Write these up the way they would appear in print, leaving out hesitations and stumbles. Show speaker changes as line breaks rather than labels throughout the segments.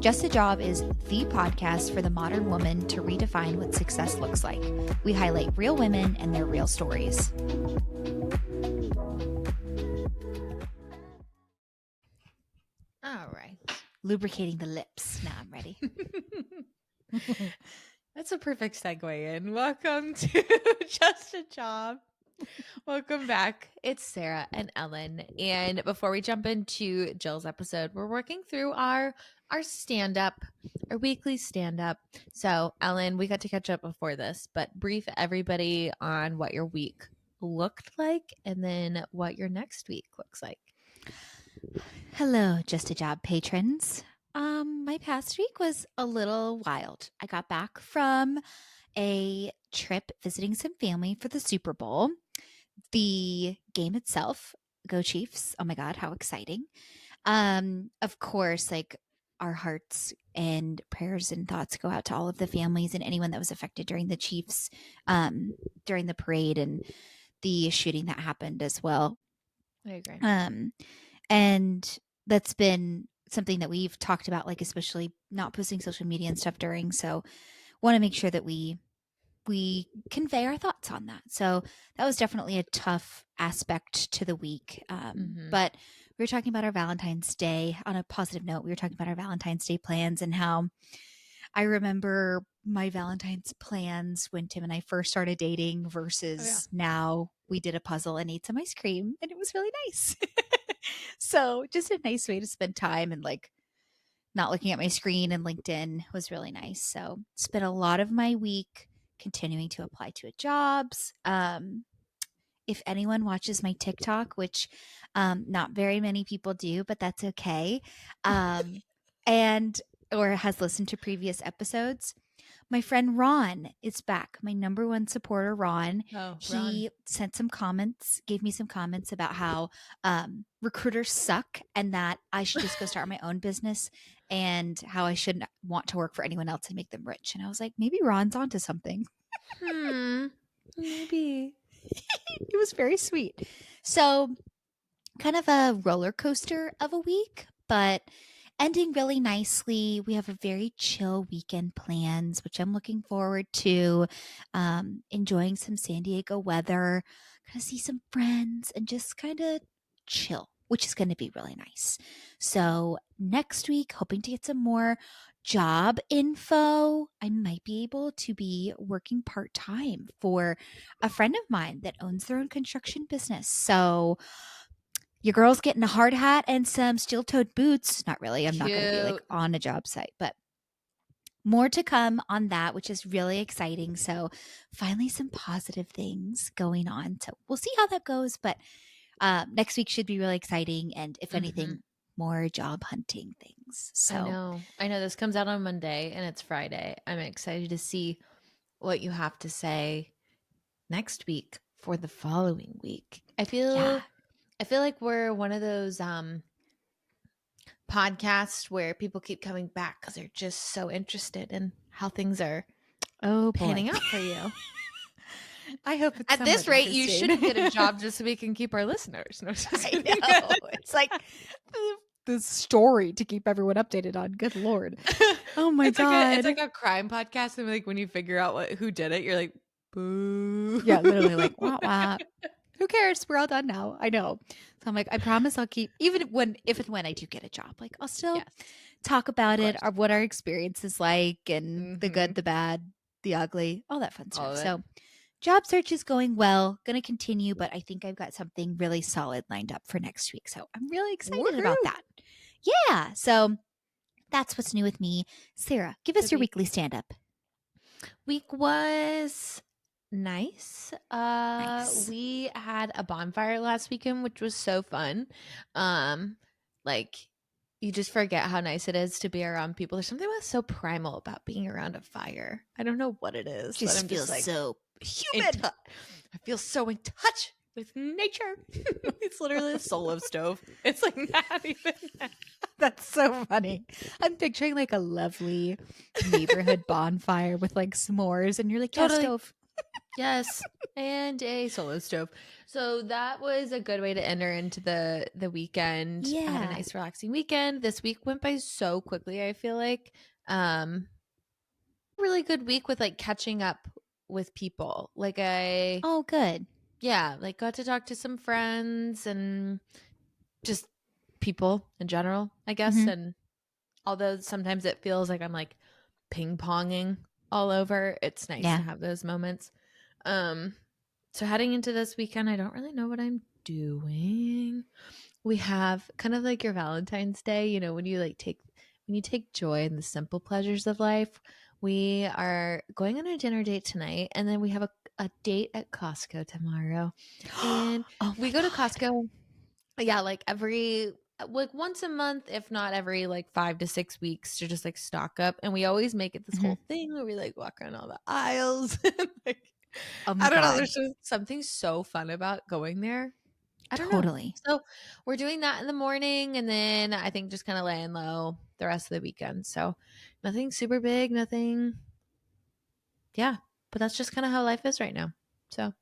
Just a Job is the podcast for the modern woman to redefine what success looks like. We highlight real women and their real stories.
All right.
Lubricating the lips. Now I'm ready.
That's a perfect segue in. Welcome to Just a Job. Welcome back. It's Sarah and Ellen. And before we jump into Jill's episode, we're working through our stand-up, our weekly stand-up. So, Ellen, we got to catch up before this, but brief everybody on what your week looked like and then what your next week looks like.
Hello, Just a Job patrons. My past week was a little wild. I got back from a trip visiting some family for the Super Bowl. The game itself, go Chiefs. Oh my God, how exciting. Of course, like our hearts and prayers and thoughts go out to all of the families and anyone that was affected during the Chiefs, during the parade and the shooting that happened as well.
I agree.
And that's been something that we've talked about, like especially not posting social media and stuff during. So want to make sure that we convey our thoughts on that. So that was definitely a tough aspect to the week. But we were talking about our Valentine's Day. On a positive note, we were talking about our Valentine's Day plans and how I remember my Valentine's plans when Tim and I first started dating versus now we did a puzzle and ate some ice cream and it was really nice. So just a nice way to spend time and like not looking at my screen, and LinkedIn was really nice. So spent a lot of my week continuing to apply to jobs. If anyone watches my TikTok, which not very many people do, but that's okay, and or has listened to previous episodes, my friend Ron is back. My number one supporter, Ron. He sent some comments, gave me some comments about how recruiters suck and that I should just go start my own business and how I shouldn't want to work for anyone else and make them rich. And I was like, maybe Ron's onto something.
Maybe.
It was very sweet. So kind of a roller coaster of a week, but ending really nicely. We have a very chill weekend plans, which I'm looking forward to. Enjoying some San Diego weather, gonna see some friends and just kind of chill, which is going to be really nice. So next week, hoping to get some more job info. I might be able to be working part-time for a friend of mine that owns their own construction business. So your girl's getting a hard hat and some steel-toed boots. Not really. I'm not going to be like on a job site, but more to come on that, which is really exciting. So finally some positive things going on. So we'll see how that goes. But next week should be really exciting. And if anything, more job hunting things. So
I know this comes out on Monday and it's Friday. I'm excited to see what you have to say next week for the following week. I feel like we're one of those podcasts where people keep coming back because they're just so interested in how things are panning out for you.
I hope it's
at this rate you should get a job just so we can keep our listeners. No,
I know. It's like the story to keep everyone updated on. Good Lord. Oh my God.
It's like a crime podcast, and like when you figure out who did it, you're like, boo.
Yeah, literally like wah, wah. Who cares? We're all done now. I know. So I'm like, I promise I'll keep, even if and when I do get a job, like I'll still talk about it, or what our experience is like, and the good, the bad, the ugly, all that fun stuff. So job search is going well, going to continue, but I think I've got something really solid lined up for next week. So I'm really excited about that. Yeah. So that's what's new with me. Sarah, give us your weekly stand-up.
Week was nice. We had a bonfire last weekend, which was so fun. Like you just forget how nice it is to be around people. There's something that's so primal about being around a fire. I don't know what it is.
Just feels like so human.
I feel so in touch with nature. It's literally the soul of stove. It's like not even that.
That's so funny. I'm picturing like a lovely neighborhood bonfire with like s'mores, and you're like, yeah, stove.
Yes, and a solo stove. So that was a good way to enter into the weekend. I had a
Yeah.
nice relaxing weekend. This week went by so quickly, I feel like. Really good week with like catching up with people. Like I
Oh, good.
yeah, like got to talk to some friends and just people in general, I guess.
Hmm.
And although sometimes it feels like I'm like ping ponging all over, it's nice
Yeah.
to have those moments. Um, so heading into this weekend, I don't really know what I'm doing. We have kind of like your Valentine's Day, you know, when you take joy in the simple pleasures of life. We are going on a dinner date tonight, and then we have a date at Costco tomorrow. And
Oh
we
my
go to
God.
Costco, yeah, like every like once a month, if not every like 5 to 6 weeks, to just like stock up. And we always make it this
Hmm.
whole thing where we like walk around all the aisles. And, like
Oh my
I don't know,
God.
there's just something so fun about going there. I don't know.
Totally.
So we're doing that in the morning, and then I think just kind of laying low the rest of the weekend. So nothing super big, nothing. Yeah, but that's just kind of how life is right now. So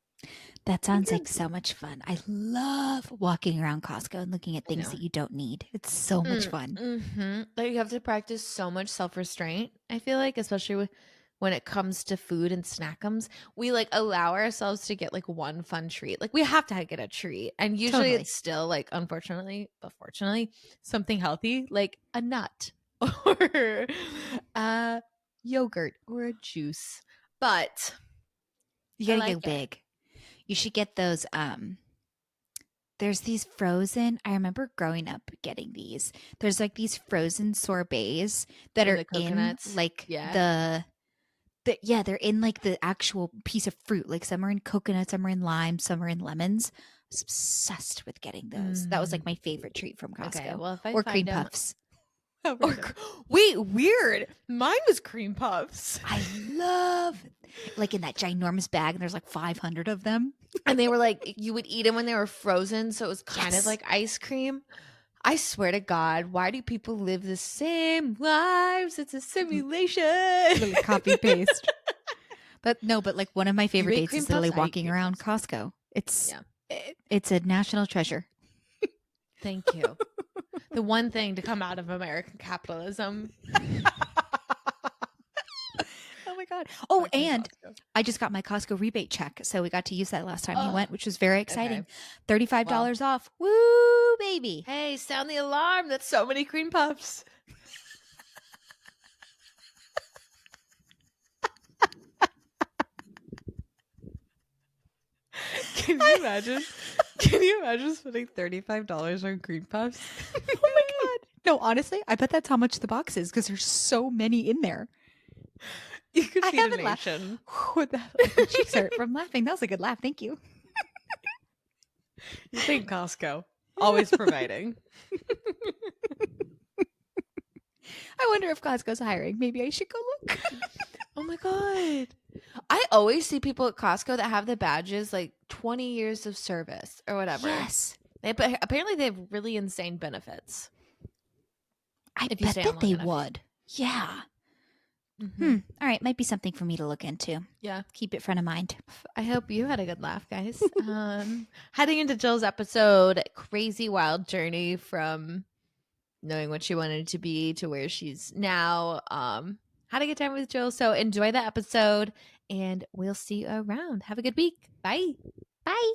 That
I'm
sounds
good.
like so much fun. I love walking around Costco and looking at
I
things
know.
that you don't need. It's so much fun.
Like you have to practice so much self restraint. I feel like, especially when it comes to food and snackums, we like allow ourselves to get like one fun treat. Like we have to get a treat, and usually
Totally.
it's still like, unfortunately, but fortunately, something healthy like a nut or a yogurt or a juice. But
You
I
gotta go
like it
big. You should get those there's these frozen, I remember growing up getting these. There's like these frozen sorbets that
in
are
the
in
coconuts.
like
Yeah.
the yeah, they're in like the actual piece of fruit. Like some are in coconut, some are in lime, some are in lemons. I was obsessed with getting those. That was
Mm.
like my favorite treat from
Okay.
Costco.
Well, if I
Or
find
cream
them,
puffs.
or wait, weird. Mine was cream puffs.
I love like in that ginormous bag and there's like 500 of them.
And they were like, you would eat them when they were frozen, so it was kind of
Yes.
like ice cream. I swear to God, why do people live the same lives? It's a simulation.
Little copy paste. But no, but like one of my
You
favorite
make
dates
cream
is
puffs,
literally
I eat
walking
cream
around
puffs.
Costco.
Yeah.
It's a national treasure.
Thank you. The one thing to come out of American capitalism.
Oh my God. Oh,
Fucking
and
Costco.
I just got my Costco rebate check. So we got to use that last time we
Oh,
went, which was very
okay.
exciting.
Well,
$35 off. Woo, baby.
hey, sound the alarm. That's so many cream puffs. Can you imagine? Can you imagine spending $35 on cream puffs?
Oh my God. No, honestly, I bet that's how much the box is because there's so many in there.
You could
I
feed a
haven't laughed.
nation.
Like my cheeks hurt from laughing. That was a good laugh. Thank you.
You think Costco, always providing.
I wonder if Costco's hiring. Maybe I should go look.
Oh my God. I always see people at Costco that have the badges like 20 years of service or whatever.
Yes.
But apparently they have really insane benefits
I
if you
bet
stay on
that
long
they
enough.
would. Yeah.
Mm-hmm.
All right. Might be something for me to look into.
Yeah.
Keep it front of mind.
I hope you had a good laugh, guys. Heading into Jill's episode, crazy wild journey from knowing what she wanted to be to where she's now. Had a good time with Jill. So enjoy the episode and we'll see you around. Have a good week. Bye.
Bye.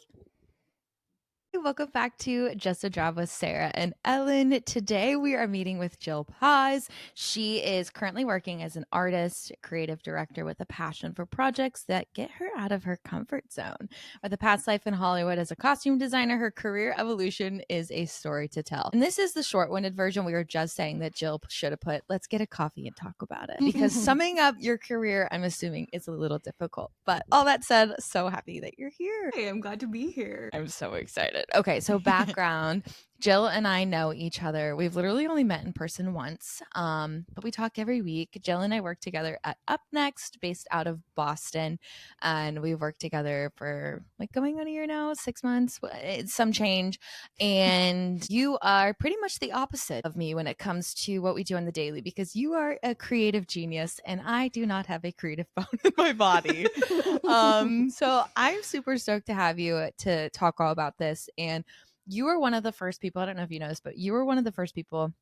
Welcome back to Just a Job with Sarah and Ellen. Today we are meeting with Jill Paz. She is currently working as an artist, creative director with a passion for projects that get her out of her comfort zone. With a past life in Hollywood as a costume designer, her career evolution is a story to tell. And this is the short-winded version. We were just saying that Jill should have put, let's get a coffee and talk about it. Because summing up your career, I'm assuming, is a little difficult. But all that said, so happy that you're here.
Hey, I'm glad to be here.
I'm so excited. Okay, so background. Jill and I know each other. We've literally only met in person once, but we talk every week. Jill and I work together at Up Next, based out of Boston, and we've worked together for like going on a year now, 6 months, it's some change. And you are pretty much the opposite of me when it comes to what we do on the daily, because you are a creative genius, and I do not have a creative bone in my body. So I'm super stoked to have you to talk all about this. And you were one of the first people, I don't know if you know this, but you were one of the first people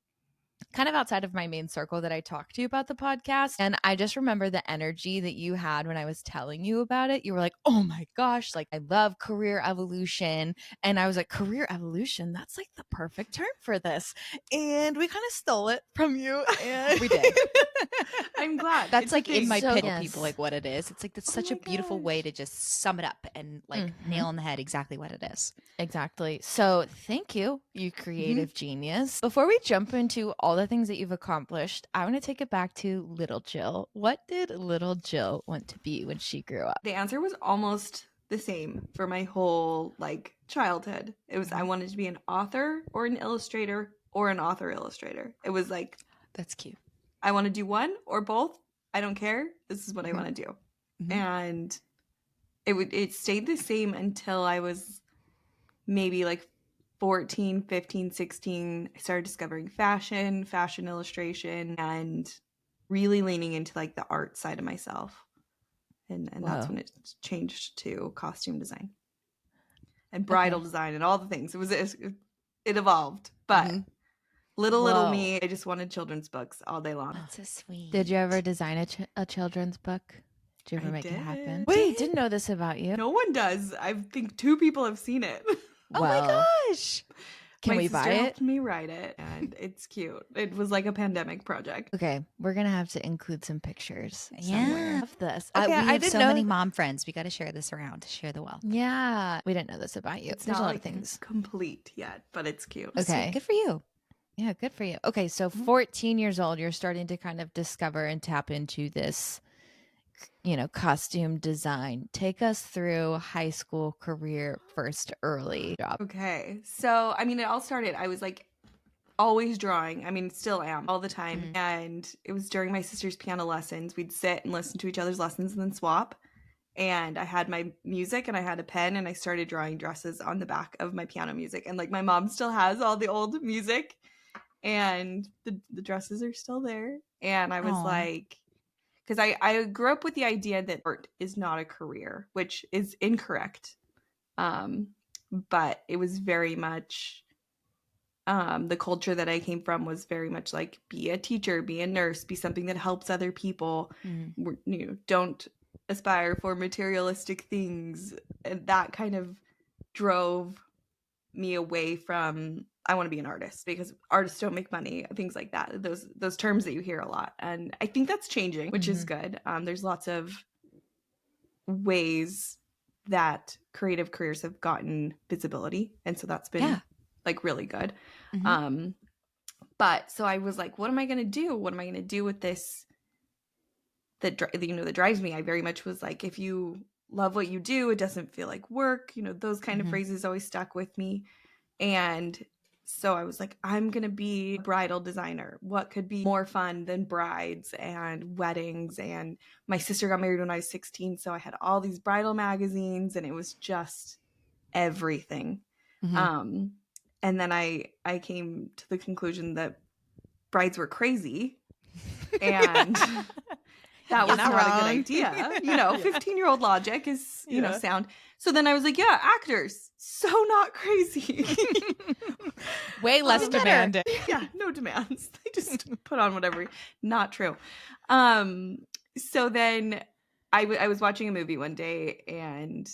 kind of outside of my main circle that I talked to about the podcast. And I just remember the energy that you had when I was telling you about it. You were like, oh my gosh, like I love career evolution. And I was like, career evolution, that's like the perfect term for this. And we kind of stole it from you. And
We did.
I'm glad.
That's
It's a
like in
thing.
my
So,
pit
yes.
people like what it is. It's like that's
Oh
such a
my
beautiful way
gosh.
to just sum it up and like nail on the head exactly what it is.
Exactly. So thank you, you creative genius. Before we jump into all the things that you've accomplished, I want to take it back to little Jill. What did little Jill want to be when she grew up?
The answer was almost the same for my whole like childhood. It was I
Mhm.
wanted to be an author or an illustrator or an author illustrator. It was like
That's cute.
I want to do one or both. I don't care. This is what I
Mhm.
want to do.
Mhm.
And it stayed the same until I was maybe like 14, 15, 16. I started discovering fashion illustration, and really leaning into like the art side of myself. And that's
Whoa.
when it changed to costume design and
Okay.
bridal design and all the things. It evolved, but
Mhm.
little
Whoa.
me, I just wanted children's books all day long.
That's so sweet.
Did you ever design a children's book? Did you ever
I
make it happen?
did.
Wait, didn't know this about you.
No one does. I think 2 people have seen it.
Oh
Well,
my gosh.
can
My
we
sister
buy it?
helped me write it, and it's cute. It was like a pandemic project.
Okay, we're gonna have to include some pictures
Yeah.
somewhere of this.
We
Okay, I
have
didn't
so
know.
many mom friends. We got to share this around to share the wealth.
Yeah, we didn't know this about you.
It's
There's a
not
lot
like
of things.
complete yet, but it's cute.
Sweet.
Okay.
Good for you.
Yeah, good for you. Okay, so
Mhm.
14 years old, you're starting to kind of discover and tap into this, costume design. Take us through high school career first early job.
Okay. So, I mean, it all started, I was like always drawing. I mean, still am all the time.
Mhm.
And it was during my sister's piano lessons. We'd sit and listen to each other's lessons and then swap. And I had my music and I had a pen, and I started drawing dresses on the back of my piano music. And like my mom still has all the old music, and the dresses are still there. And I was
Aw.
like, because I grew up with the idea that art is not a career, which is incorrect. But it was very much the culture that I came from was very much like be a teacher, be a nurse, be something that helps other people.
Mhm.
Don't aspire for materialistic things, and that kind of drove me away from I want to be an artist because artists don't make money, things like that. Those terms that you hear a lot, and I think that's changing, which is good. There's lots of ways that creative careers have gotten visibility, and so that's been
Yeah.
like really good.
Mhm.
But so I was like, what am I going to do? What am I going to do with this that drives me? I very much was like, if you love what you do, it doesn't feel like work. Those kind of
Mhm.
phrases always stuck with me. And so I was like, I'm going to be a bridal designer. What could be more fun than brides and weddings? And my sister got married when I was 16, so I had all these bridal magazines, and it was just everything.
Mhm.
And then I came to the conclusion that brides were crazy, and that
You're
was
not
not a good
wrong.
idea.
Yeah.
15-year-old logic is,
Yeah.
sound. So then I was like, yeah, actors, so not crazy.
Way less
Even better.
demanding.
Yeah, no demands. They just put on whatever. Not true. So then I was watching a movie one day, and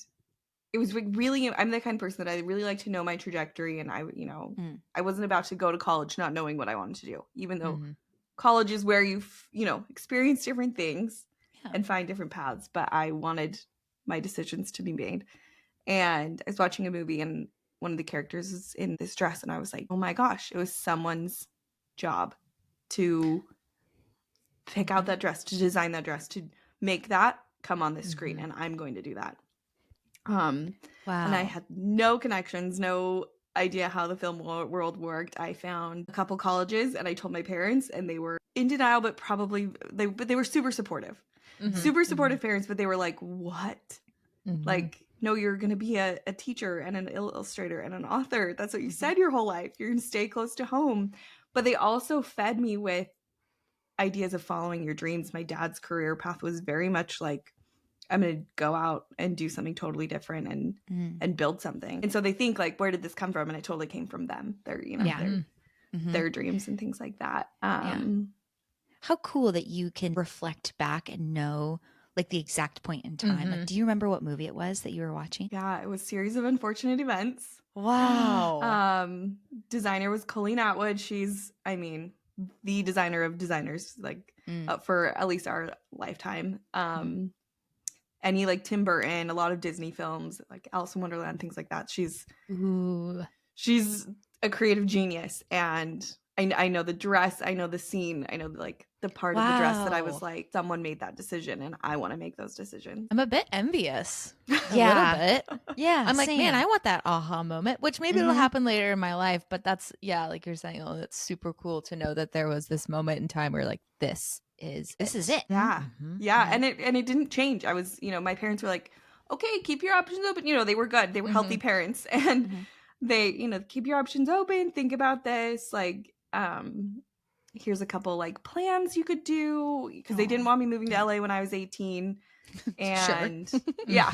it was like really, I'm the kind of person that I really like to know my trajectory, and
Mm.
I wasn't about to go to college not knowing what I wanted to do, even though
Mhm.
college is where you've, experience different things
Yeah.
and find different paths, but I wanted my decisions to be made. And I was watching a movie, and one of the characters is in this dress, and I was like, oh my gosh, it was someone's job to pick out that dress, to design that dress, to make that come on the screen,
Mhm.
and I'm going to do that. And I
Wow.
had no connections, no idea how the film world worked, I found a couple colleges and I told my parents, and they were in denial, but probably they were super supportive. Super supportive parents, but they were like, what? Like, no, you're going to be a teacher and an illustrator and an author. That's what you said your whole life. You're going to stay close to home. But they also fed me with ideas of following your dreams. My dad's career path was very much like, I'm going to go out and do something totally different and build something. And so they think like, where did this come from? And it totally came from them. Their, their dreams and things like that.
How cool that you can reflect back and know like the exact point in time. Like, do you remember what movie it was that you were watching?
Yeah, it was Series of Unfortunate Events.
Wow.
Designer was Colleen Atwood. She's, I mean, the designer of designers, like for at least our lifetime. Any like Tim Burton, a lot of Disney films, like Alice in Wonderland, things like that. She's a creative genius, and I know the dress, I know the scene, I know like the part of the dress that I was like, someone made that decision, and I want to make those decisions.
I'm a bit envious.
Yeah.
A little bit.
Yeah.
I'm like,
same.
man, I want that aha moment, which maybe it'll happen later in my life. But that's, yeah, like you're saying, oh, that's super cool to know that there was this moment in time where like, this is it.
Yeah. Yeah. And it didn't change. I was, my parents were like, okay, keep your options open. They were good. They were healthy parents. And they, keep your options open. Think about this. Like, here's a couple like plans you could do, because they didn't want me moving to LA when I was 18. And yeah.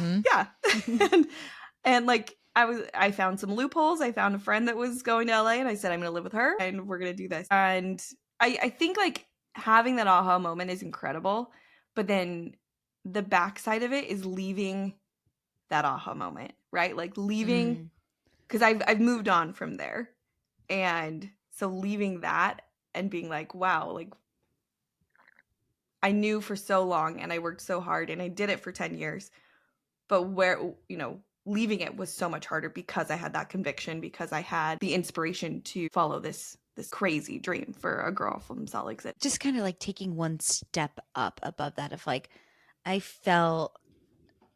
and like I found some loopholes. I found a friend that was going to LA, and I said, I'm gonna live with her and we're gonna do this. And I think like having that aha moment is incredible, but then the backside of it is leaving that aha moment, right? Like leaving, because I've moved on from there. And so leaving that and being like, wow, like I knew for so long and I worked so hard and I did it for 10 years. But where, leaving it was so much harder because I had that conviction, because I had the inspiration to follow this crazy dream for a girl from Salt Lake City.
Just kind of like taking one step up above that of like, I felt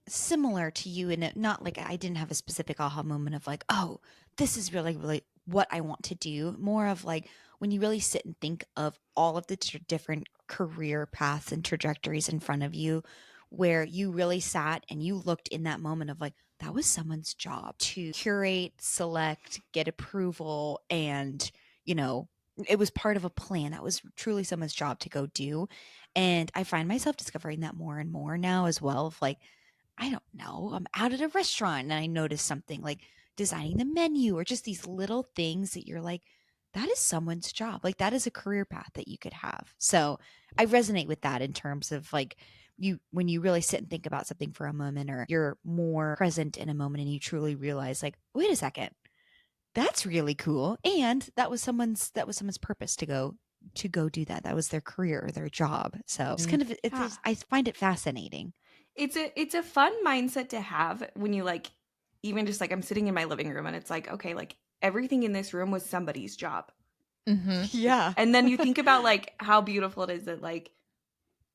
similar to you in it, not like I didn't have a specific aha moment of like, oh, this is really, really what I want to do. More of like when you really sit and think of all of the different career paths and trajectories in front of you, where you really sat and you looked in that moment of like, that was someone's job to curate, select, get approval, and, it was part of a plan. That was truly someone's job to go do. And I find myself discovering that more and more now as well, of like, I don't know, I'm out at a restaurant and I notice something like designing the menu or just these little things that you're like, that is someone's job. Like that is a career path that you could have. So I resonate with that in terms of like when you really sit and think about something for a moment, or you're more present in a moment and you truly realize like, wait a second, that's really cool. And that was someone's purpose to go do that. That was their career, their job. So it's kind of, I find it fascinating.
It's a fun mindset to have when you like, even just like I'm sitting in my living room and it's like, okay, like everything in this room was somebody's job.
Yeah.
And then you think about like how beautiful it is that like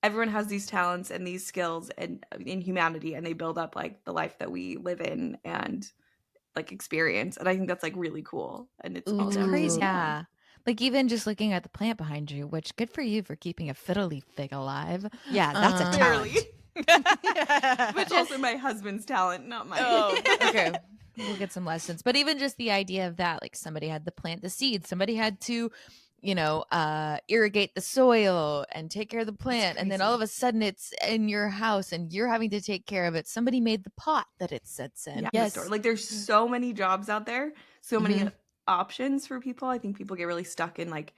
everyone has these talents and these skills and in humanity, and they build up like the life that we live in and like experience. And I think that's like really cool. And it's also
crazy.
Yeah. Like even just looking at the plant behind you, which good for you for keeping a fiddle leaf fig alive.
Yeah, that's a talent.
But also my husband's talent, not mine.
Oh, okay. We'll get some lessons. But even just the idea of that, like somebody had to plant the seeds, somebody had to, irrigate the soil and take care of the plant. And then all of a sudden it's in your house and you're having to take care of it. Somebody made the pot that it sits in.
Yeah, yes. Like there's so many jobs out there, so many options for people. I think people get really stuck in like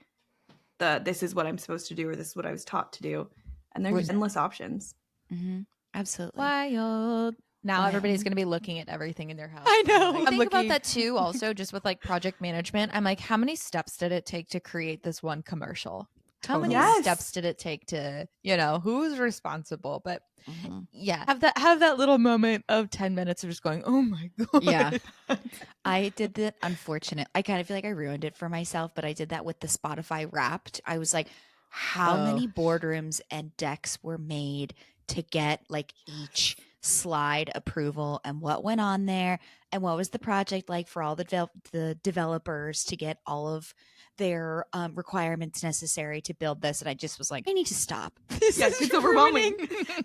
this is what I'm supposed to do, or this is what I was taught to do. And there's endless options.
Absolutely.
Wild. Now everybody's going to be looking at everything in their house.
I know.
I'm thinking about that too. Also, just with like project management, I'm like, how many steps did it take to create this one commercial? How many steps did it take to, who's responsible? But yeah, have that little moment of 10 minutes of just going, oh my God.
Yeah. I did that. Unfortunate. I kind of feel like I ruined it for myself, but I did that with the Spotify Wrapped. I was like, how many boardrooms and decks were made to get like each slide approval and what went on there And what was the project like for all the developers to get all of their requirements necessary to build this? And I just was like, I need to stop. This
Yeah,
is
it's overwhelming.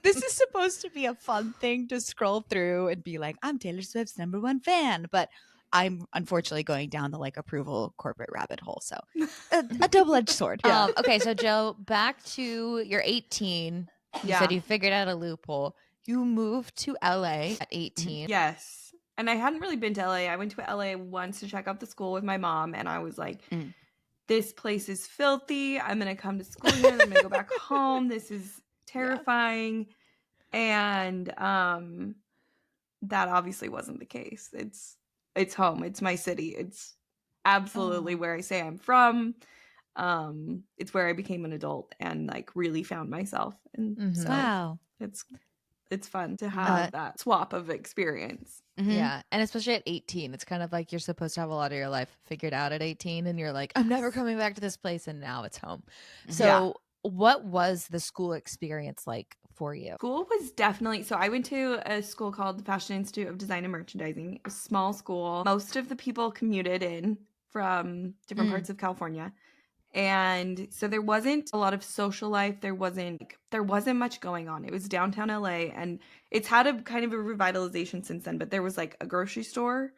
This is supposed to be a fun thing to scroll through and be like, I'm Taylor Swift's #1 fan, but I'm unfortunately going down the like approval corporate rabbit hole. So a double-edged sword.
Yeah.
Okay, so Joe, back to you're 18. You said you figured out a loophole. You moved to LA at 18.
Yes. And I hadn't really been to LA. I went to LA once to check out the school with my mom, and I was like, this place is filthy. I'm going to come to school here, and I'm going to go back home. This is terrifying. And that obviously wasn't the case. It's home. It's my city. It's absolutely where I say I'm from. It's where I became an adult and like really found myself. And so
Wow.
it's fun to have that swap of experience.
Yeah. And especially at 18, it's kind of like you're supposed to have a lot of your life figured out at 18 and you're like, I'm never coming back to this place, and now it's home. So what was the school experience like for you?
School was definitely, so I went to a school called the Fashion Institute of Design and Merchandising. It was a small school. Most of the people commuted in from different parts of California. And so there wasn't a lot of social life. There wasn't much going on. It was downtown LA, and it's had a kind of a revitalization since then, but there was like a grocery store,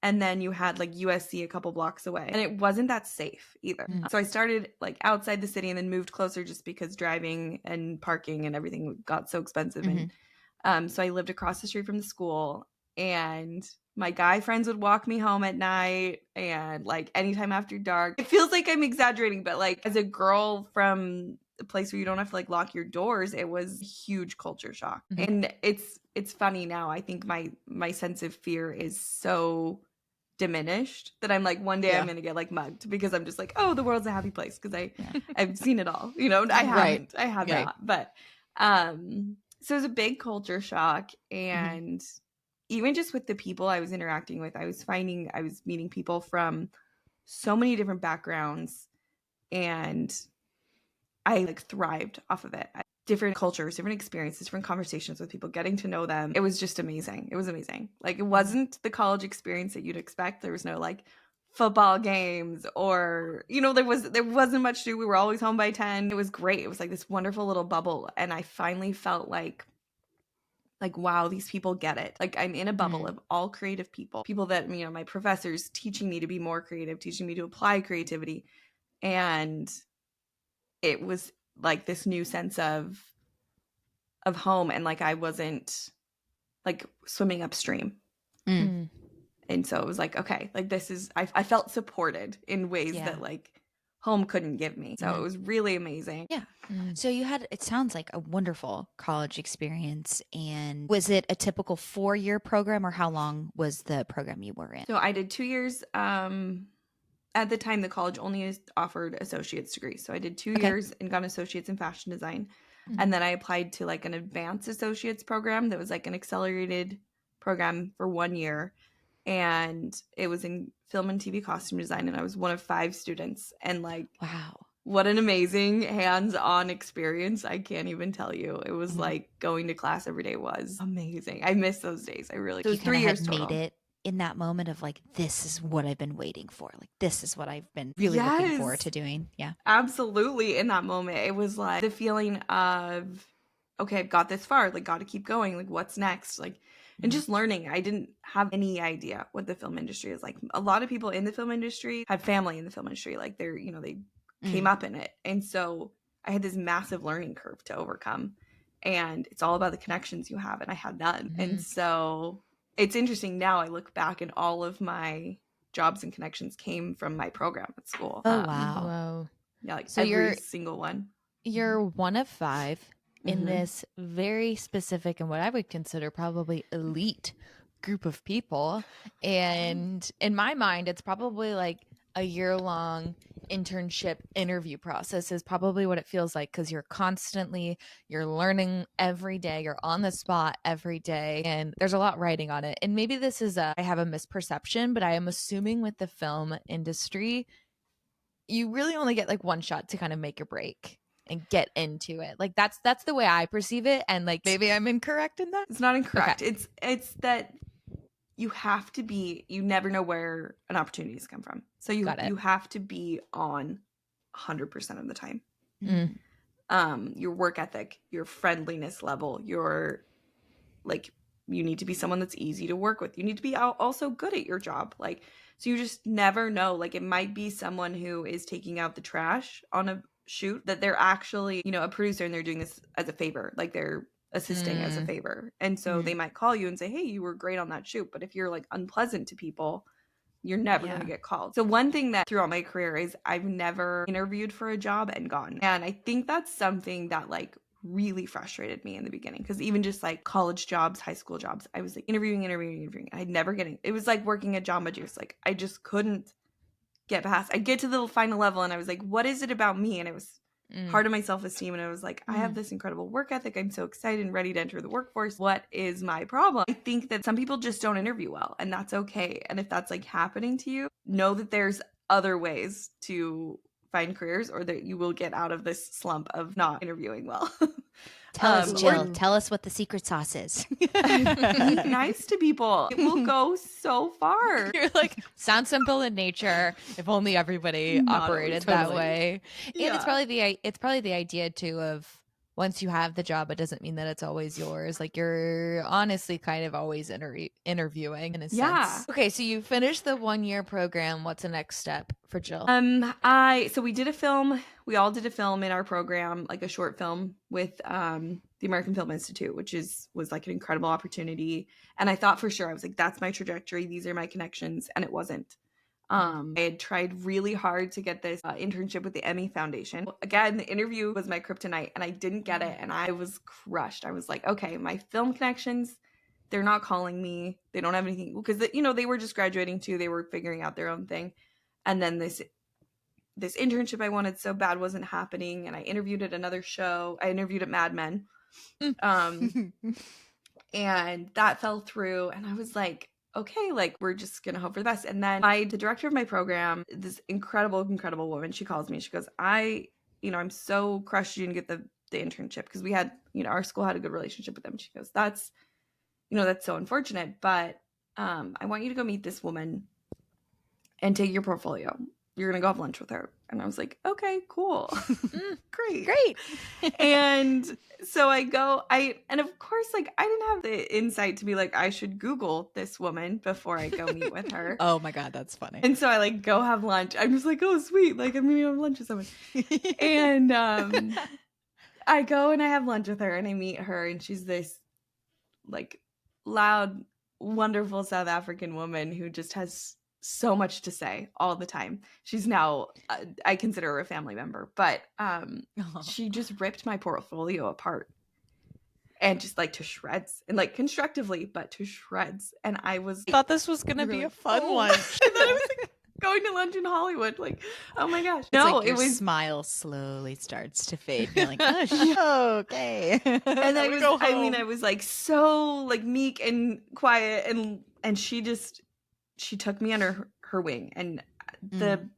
and then you had like USC a couple blocks away, and it wasn't that safe either. So I started like outside the city and then moved closer just because driving and parking and everything got so expensive. And so I lived across the street from the school, and my guy friends would walk me home at night and like anytime after dark. It feels like I'm exaggerating, but like as a girl from a place where you don't have to like lock your doors, it was a huge culture shock. And it's funny now. I think my sense of fear is so diminished that I'm like, one day I'm gonna get like mugged because I'm just like, oh, the world's a happy place because I've seen it all. You know, I haven't. I have not. But so it was a big culture shock. And even just with the people I was interacting with, I was meeting people from so many different backgrounds, and I like thrived off of it. Different cultures, different experiences, different conversations with people, getting to know them. It was just amazing. It was amazing. Like, it wasn't the college experience that you'd expect. There was no like football games or, you know, there wasn't much to do. We were always home by 10. It was great. It was like this wonderful little bubble. And I finally felt like, wow, these people get it. Like, I'm in a bubble of all creative people that, you know, my professors teaching me to be more creative, teaching me to apply creativity. And it was like this new sense of home, and like I wasn't like swimming upstream. And so it was like, okay, like this is, I felt supported in ways that like home couldn't give me. So it was really amazing.
Yeah. So you had, it sounds like a wonderful college experience. And was it a typical 4-year program, or how long was the program you were in?
So I did 2 years. At the time, the college only offered associate's degrees. So I did 2 years and got an associate's in fashion design. And then I applied to like an advanced associate's program that was like an accelerated program for 1 year. And it was in film and TV costume design. And I was one of 5 students. And like,
wow,
what an amazing hands-on experience. I can't even tell you. It was like going to class every day was amazing. I miss those days. I really,
so
it was
you
3
kinda
years
had
total.
made it in that moment of like, this is what I've been waiting for. Like, this is what I've been really looking forward to doing. Yeah.
Absolutely. In that moment, it was like the feeling of, okay, I've got this far, like, got to keep going. Like, what's next? Like, and just learning. I didn't have any idea what the film industry is like. A lot of people in the film industry had family in the film industry. Like, they're, you know, they came up in it. And so I had this massive learning curve to overcome. And it's all about the connections you have. And I had none. And so it's interesting now. I look back and all of my jobs and connections came from my program at school.
Oh, wow.
Whoa.
Yeah, like
So
every single one.
You're one of 5 in this very specific and what I would consider probably elite group of people. And in my mind, it's probably like a year-long internship interview process is probably what it feels like, because you're learning every day, you're on the spot every day, and there's a lot writing on it. And maybe this is I have a misperception, but I am assuming with the film industry, you really only get like one shot to kind of make or break and get into it. Like that's the way I perceive it. And like maybe I'm incorrect in that.
It's not incorrect.
Okay.
It's that you have to be, you never know where an opportunity has come from. So you have to be on 100% of the time. Your work ethic, your friendliness level, your like, you need to be someone that's easy to work with. You need to be also good at your job. Like, so you just never know. Like, it might be someone who is taking out the trash on a shoot that they're actually, you know, a producer and they're doing this as a favor. Like, they're assisting as a favor. And so they might call you and say, hey, you were great on that shoot. But if you're like unpleasant to people, you're never going to get called. So one thing that throughout my career is I've never interviewed for a job and gotten. And I think that's something that like really frustrated me in the beginning, because even just like college jobs, high school jobs, I was like interviewing. I'd never getting. It was like working at Jamba Juice. Like I just couldn't get past. I'd get to the final level and I was like, what is it about me? And it was part of my self-esteem. And I was like, I have this incredible work ethic. I'm so excited and ready to enter the workforce. What is my problem? I think that some people just don't interview well, and that's okay. And if that's like happening to you, know that there's other ways to find careers, or that you will get out of this slump of not interviewing well.
Tell us, Jill. Tell us what the secret sauce is.
Be nice to people. It will go so far.
You're like, sounds simple in nature. If only everybody operated that way.
Yeah.
And it's probably the idea too of, once you have the job, it doesn't mean that it's always yours. Like, you're honestly kind of always interviewing in a sense. Okay, so you finished the 1-year program. What's the next step for Jill?
So we did a film. We all did a film in our program, like a short film with the American Film Institute, which was like an incredible opportunity. And I thought for sure, I was like, that's my trajectory. These are my connections. And it wasn't. I had tried really hard to get this internship with the Emmy Foundation. Again, the interview was my kryptonite and I didn't get it. And I was crushed. I was like, okay, my film connections, they're not calling me. They don't have anything, because, you know, they were just graduating too. They were figuring out their own thing. And then this internship I wanted so bad wasn't happening. And I interviewed at another show. I interviewed at Mad Men. And that fell through. And I was like, okay, like, we're just going to hope for the best. And then the director of my program, this incredible woman, she calls me. She goes, I'm so crushed you didn't get the internship, because we had, our school had a good relationship with them. She goes, that's so unfortunate, but I want you to go meet this woman and take your portfolio. You're going to go have lunch with her. And I was like, okay, cool. Great. And so I go, and of course, like, I didn't have the insight to be like, I should Google this woman before I go meet with her.
Oh my God, that's funny.
And so I like go have lunch. I'm just like, oh, sweet. Like, I'm going to have lunch with someone. And I go and I have lunch with her and I meet her, and she's this like loud, wonderful South African woman who just has so much to say all the time. She's now, I consider her a family member, but she just ripped my portfolio apart and just like to shreds, and like constructively, but to shreds. And I
thought this was going to be a fun one.
I thought it was like going to lunch in Hollywood. Like, oh my gosh. No,
like your smile slowly starts to fade. You're like, oh, okay.
And I was like so like meek and quiet, and she took me under her wing. And the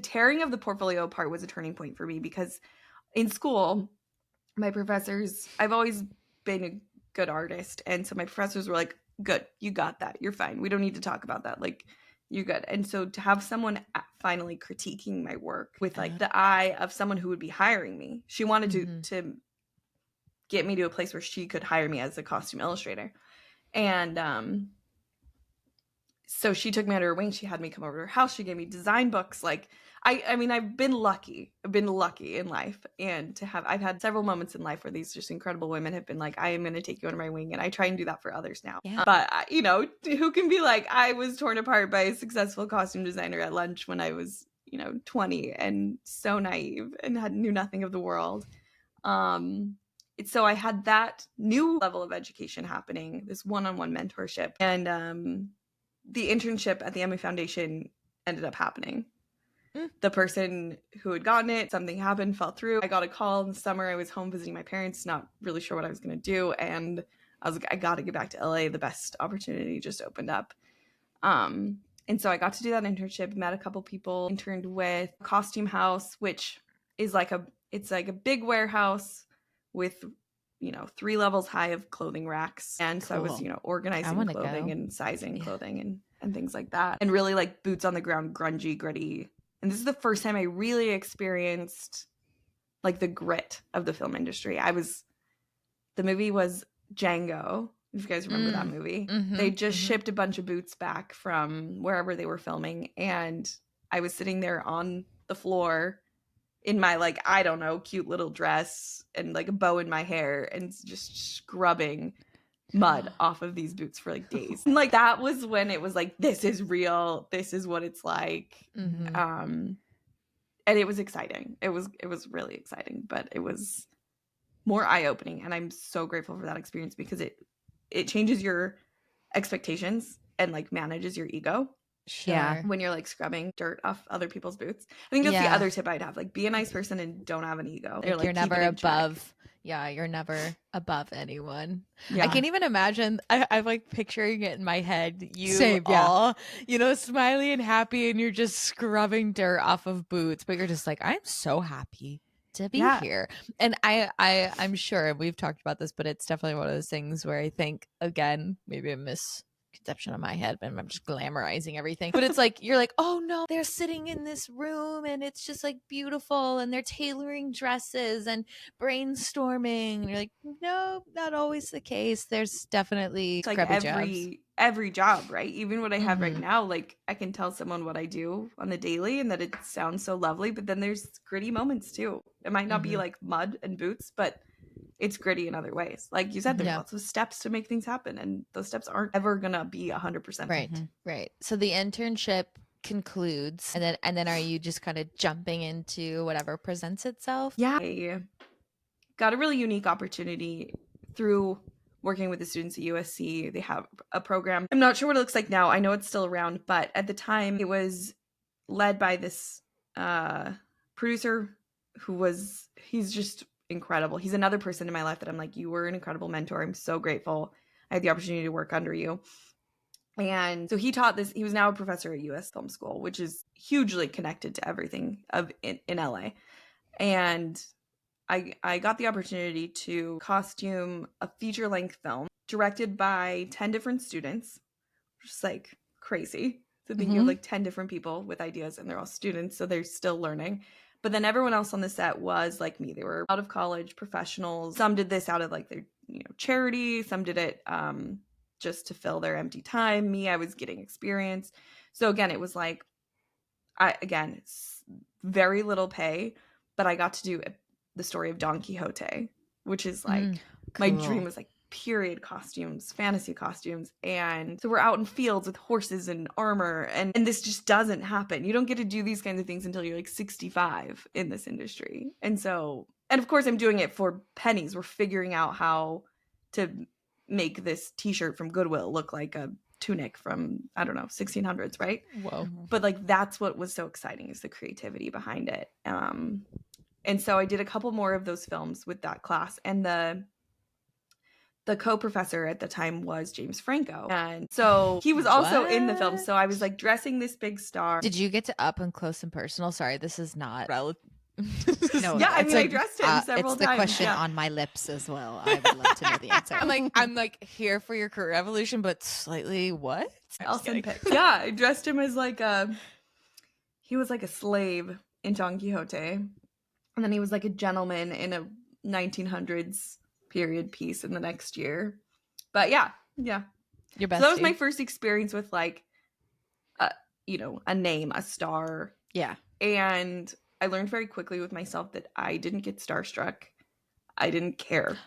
tearing of the portfolio apart was a turning point for me, because in school, my professors, I've always been a good artist. And so my professors were like, good, you got that. You're fine. We don't need to talk about that. Like, you're good. And so to have someone finally critiquing my work with like the eye of someone who would be hiring me, she wanted to get me to a place where she could hire me as a costume illustrator. And so she took me under her wing. She had me come over to her house. She gave me design books. Like, I mean, I've been lucky. I've been lucky in life. And I've had several moments in life where these just incredible women have been like, I am going to take you under my wing. And I try and do that for others now. Yeah. But, who can be like, I was torn apart by a successful costume designer at lunch when I was, 20 and so naive and knew nothing of the world. So I had that new level of education happening, this one-on-one mentorship. And the internship at the Emmy Foundation ended up happening. The person who had gotten it, something happened, fell through. I got a call in the summer. I was home visiting my parents, not really sure what I was going to do. And I was like, I got to get back to LA. The best opportunity just opened up. And so I got to do that internship, met a couple people, interned with Costume House, which is it's like a big warehouse with 3 levels high of clothing racks. And so I was,
Cool.
organizing
wanna
clothing
go.
and sizing
Yeah.
clothing and things like that. And really like boots on the ground, grungy, gritty. And this is the first time I really experienced like the grit of the film industry. The movie was Django, if you guys remember that movie. They just shipped a bunch of boots back from wherever they were filming, and I was sitting there on the floor in my like, I don't know, cute little dress and like a bow in my hair and just scrubbing mud off of these boots for like days. And like that was when it was like, this is real, this is what it's like. And it was exciting. It was really exciting, but it was more eye-opening, and I'm so grateful for that experience because it changes your expectations and like manages your ego
Sure.
when you're like scrubbing dirt off other people's boots. I think that's the other tip I'd have, like be a nice person and don't have an ego.
Like, you're never above. Yeah, you're never above anyone.
Yeah.
I can't even imagine. I'm like picturing it in my head. You
Same, yeah.
all, smiley and happy, and you're just scrubbing dirt off of boots, but you're just like, I'm so happy to be here. And I'm sure we've talked about this, but it's definitely one of those things where I think, again, maybe a misconception on my head, but I'm just glamorizing everything. But it's like, you're like, oh no, they're sitting in this room and it's just like beautiful and they're tailoring dresses and brainstorming. And you're like, no, not always the case. There's definitely
like
scrubby jobs.
every job, right? Even what I have right now, like I can tell someone what I do on the daily and that it sounds so lovely, but then there's gritty moments too. It might not be like mud and boots, but it's gritty in other ways. Like you said, there's lots of steps to make things happen, and those steps aren't ever gonna be 100%
right. So the internship concludes, and then are you just kind of jumping into whatever presents itself?
Yeah, I got a really unique opportunity through working with the students at USC. They have a program. I'm not sure what it looks like now. I know it's still around, but at the time it was led by this producer he's just incredible. He's another person in my life that I'm like, you were an incredible mentor. I'm so grateful I had the opportunity to work under you. And so he taught this. He was now a professor at US Film School, which is hugely connected to everything in LA. And I got the opportunity to costume a feature-length film directed by 10 different students, just like crazy. So think you have like 10 different people with ideas, and they're all students, so they're still learning. But then everyone else on the set was like me. They were out of college professionals. Some did this out of like their charity. Some did it just to fill their empty time. Me, I was getting experience. So again, it was like, it's very little pay, but I got to do the story of Don Quixote, which is like my dream was like period costumes, fantasy costumes. And so we're out in fields with horses and armor, and this just doesn't happen. You don't get to do these kinds of things until you're like 65 in this industry. And of course I'm doing it for pennies. We're figuring out how to make this t-shirt from Goodwill look like a tunic from, I don't know, 1600s, right?
Whoa.
But like that's what was so exciting, is the creativity behind it. And so I did a couple more of those films with that class, and the co-professor at the time was James Franco, and so he was also in the film. So I was like dressing this big star.
Did you get to up and close and personal? Sorry, this is not
No,
yeah, I mean,
like,
I dressed him several
it's the
times.
question on my lips as well. I would love to know the answer.
I'm like here for your career evolution, but slightly what?
I'll send pics. Yeah, I dressed him as like he was like a slave in Don Quixote, and then he was like a gentleman in a 1900s period piece in the next year. But yeah.
Your best.
So that was my first experience with like, a name, a star.
Yeah.
And I learned very quickly with myself that I didn't get starstruck. I didn't care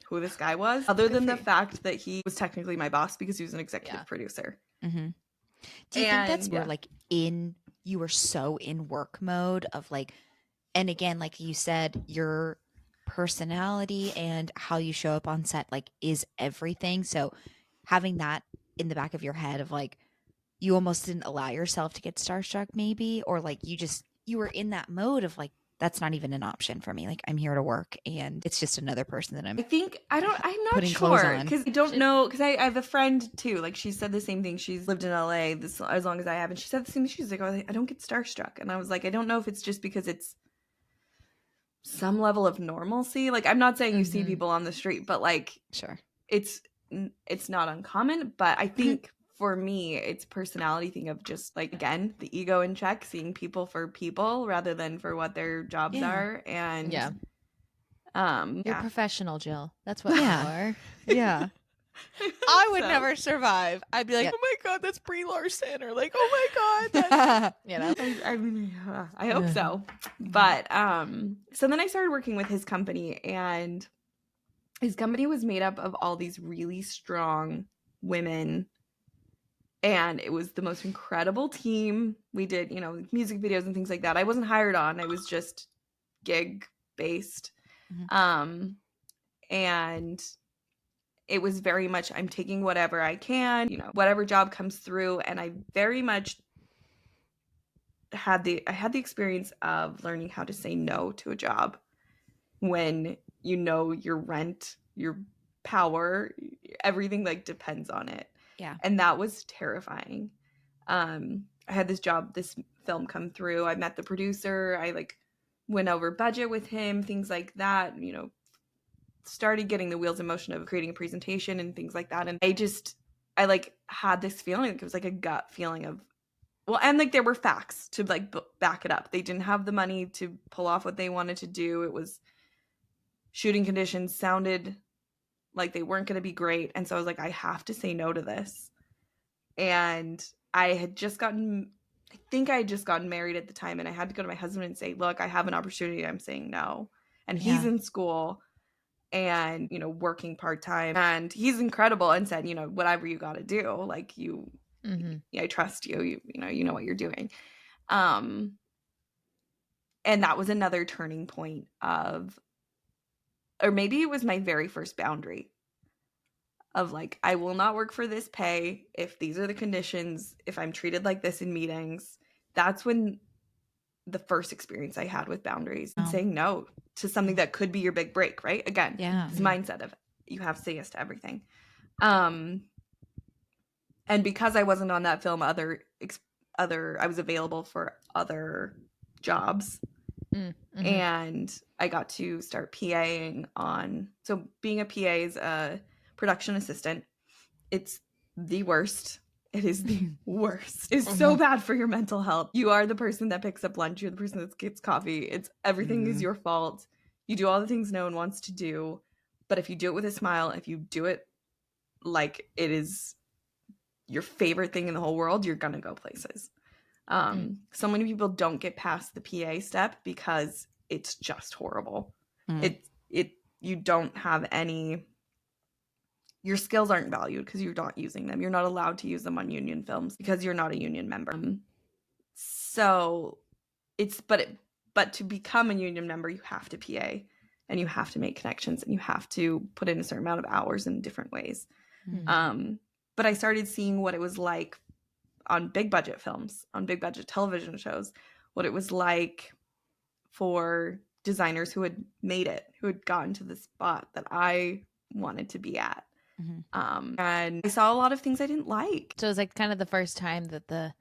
who this guy was, other than the fact that he was technically my boss because he was an executive producer.
Mm-hmm. Do you think that's where like you were so in work mode of like, and again, like you said, your personality and how you show up on set like is everything. So having that in the back of your head of like, you almost didn't allow yourself to get starstruck maybe, or like you were in that mode of like, that's not even an option for me. Like I'm here to work and it's just another person that I'm
not sure, because I don't know, because I have a friend too, like she said the same thing. She's lived in LA as long as I have, and she said the same thing. She's like, oh, I don't get starstruck. And I was like, I don't know if it's just because it's some level of normalcy. Like, I'm not saying you see
Mhm.
people on the street, but like
Sure.
it's not uncommon. But I think for me, it's personality thing of just like, again, the ego in check, seeing people for people rather than for what their jobs
Yeah.
are. And
Yeah. You're
yeah.
professional, Jill. That's what
Yeah.
you are.
Yeah.
I would
So,
never survive. I'd be like,
Yep.
oh my God, that's Brie Larson. Or like, oh my God, that's, you know.
I mean, I hope so. But so then I started working with his company, and his company was made up of all these really strong women, and it was the most incredible team. We did, music videos and things like that. I wasn't hired on. I was just gig based.
Mhm.
And it was very much, I'm taking whatever I can, whatever job comes through. And I very much had the experience of learning how to say no to a job when your rent, your power, everything like depends on it.
Yeah.
And that was terrifying. I had this film come through. I met the producer. I like went over budget with him, things like that, started getting the wheels in motion of creating a presentation and things like that. And I like had this feeling, like it was like a gut feeling of, well, and like there were facts to like back it up. They didn't have the money to pull off what they wanted to do. It was shooting conditions sounded like they weren't going to be great. And so I was like, I have to say no to this. And I think I had just gotten married at the time, and I had to go to my husband and say, look, I have an opportunity. I'm saying no. And he's in school and, working part-time, and he's incredible, and said, whatever you got to do, like I trust you, you know what you're doing. And that was another turning point or maybe it was my very first boundary of like, I will not work for this pay if these are the conditions, if I'm treated like this in meetings. That's when the first experience I had with boundaries and saying no to something that could be your big break, right? Again, this mindset of you have to say yes to everything. And because I wasn't on that film, I was available for other jobs. And I got to start PAing so being a PA is a production assistant. It's the worst. It is the worst. It's so bad for your mental health. You are the person that picks up lunch. You're the person that gets coffee. Everything is your fault. You do all the things no one wants to do. But if you do it with a smile, if you do it like it is your favorite thing in the whole world, you're going to go places. So many people don't get past the PA step because it's just horrible. You don't have any, your skills aren't valued because you're not using them. You're not allowed to use them on union films because you're not a union member. So but to become a union member, you have to PA, and you have to make connections, and you have to put in a certain amount of hours in different ways. But I started seeing what it was like on big budget films, on big budget television shows, what it was like for designers who had made it, who had gotten to the spot that I wanted to be at. And I saw a lot of things I didn't like.
So it was like kind of the first time that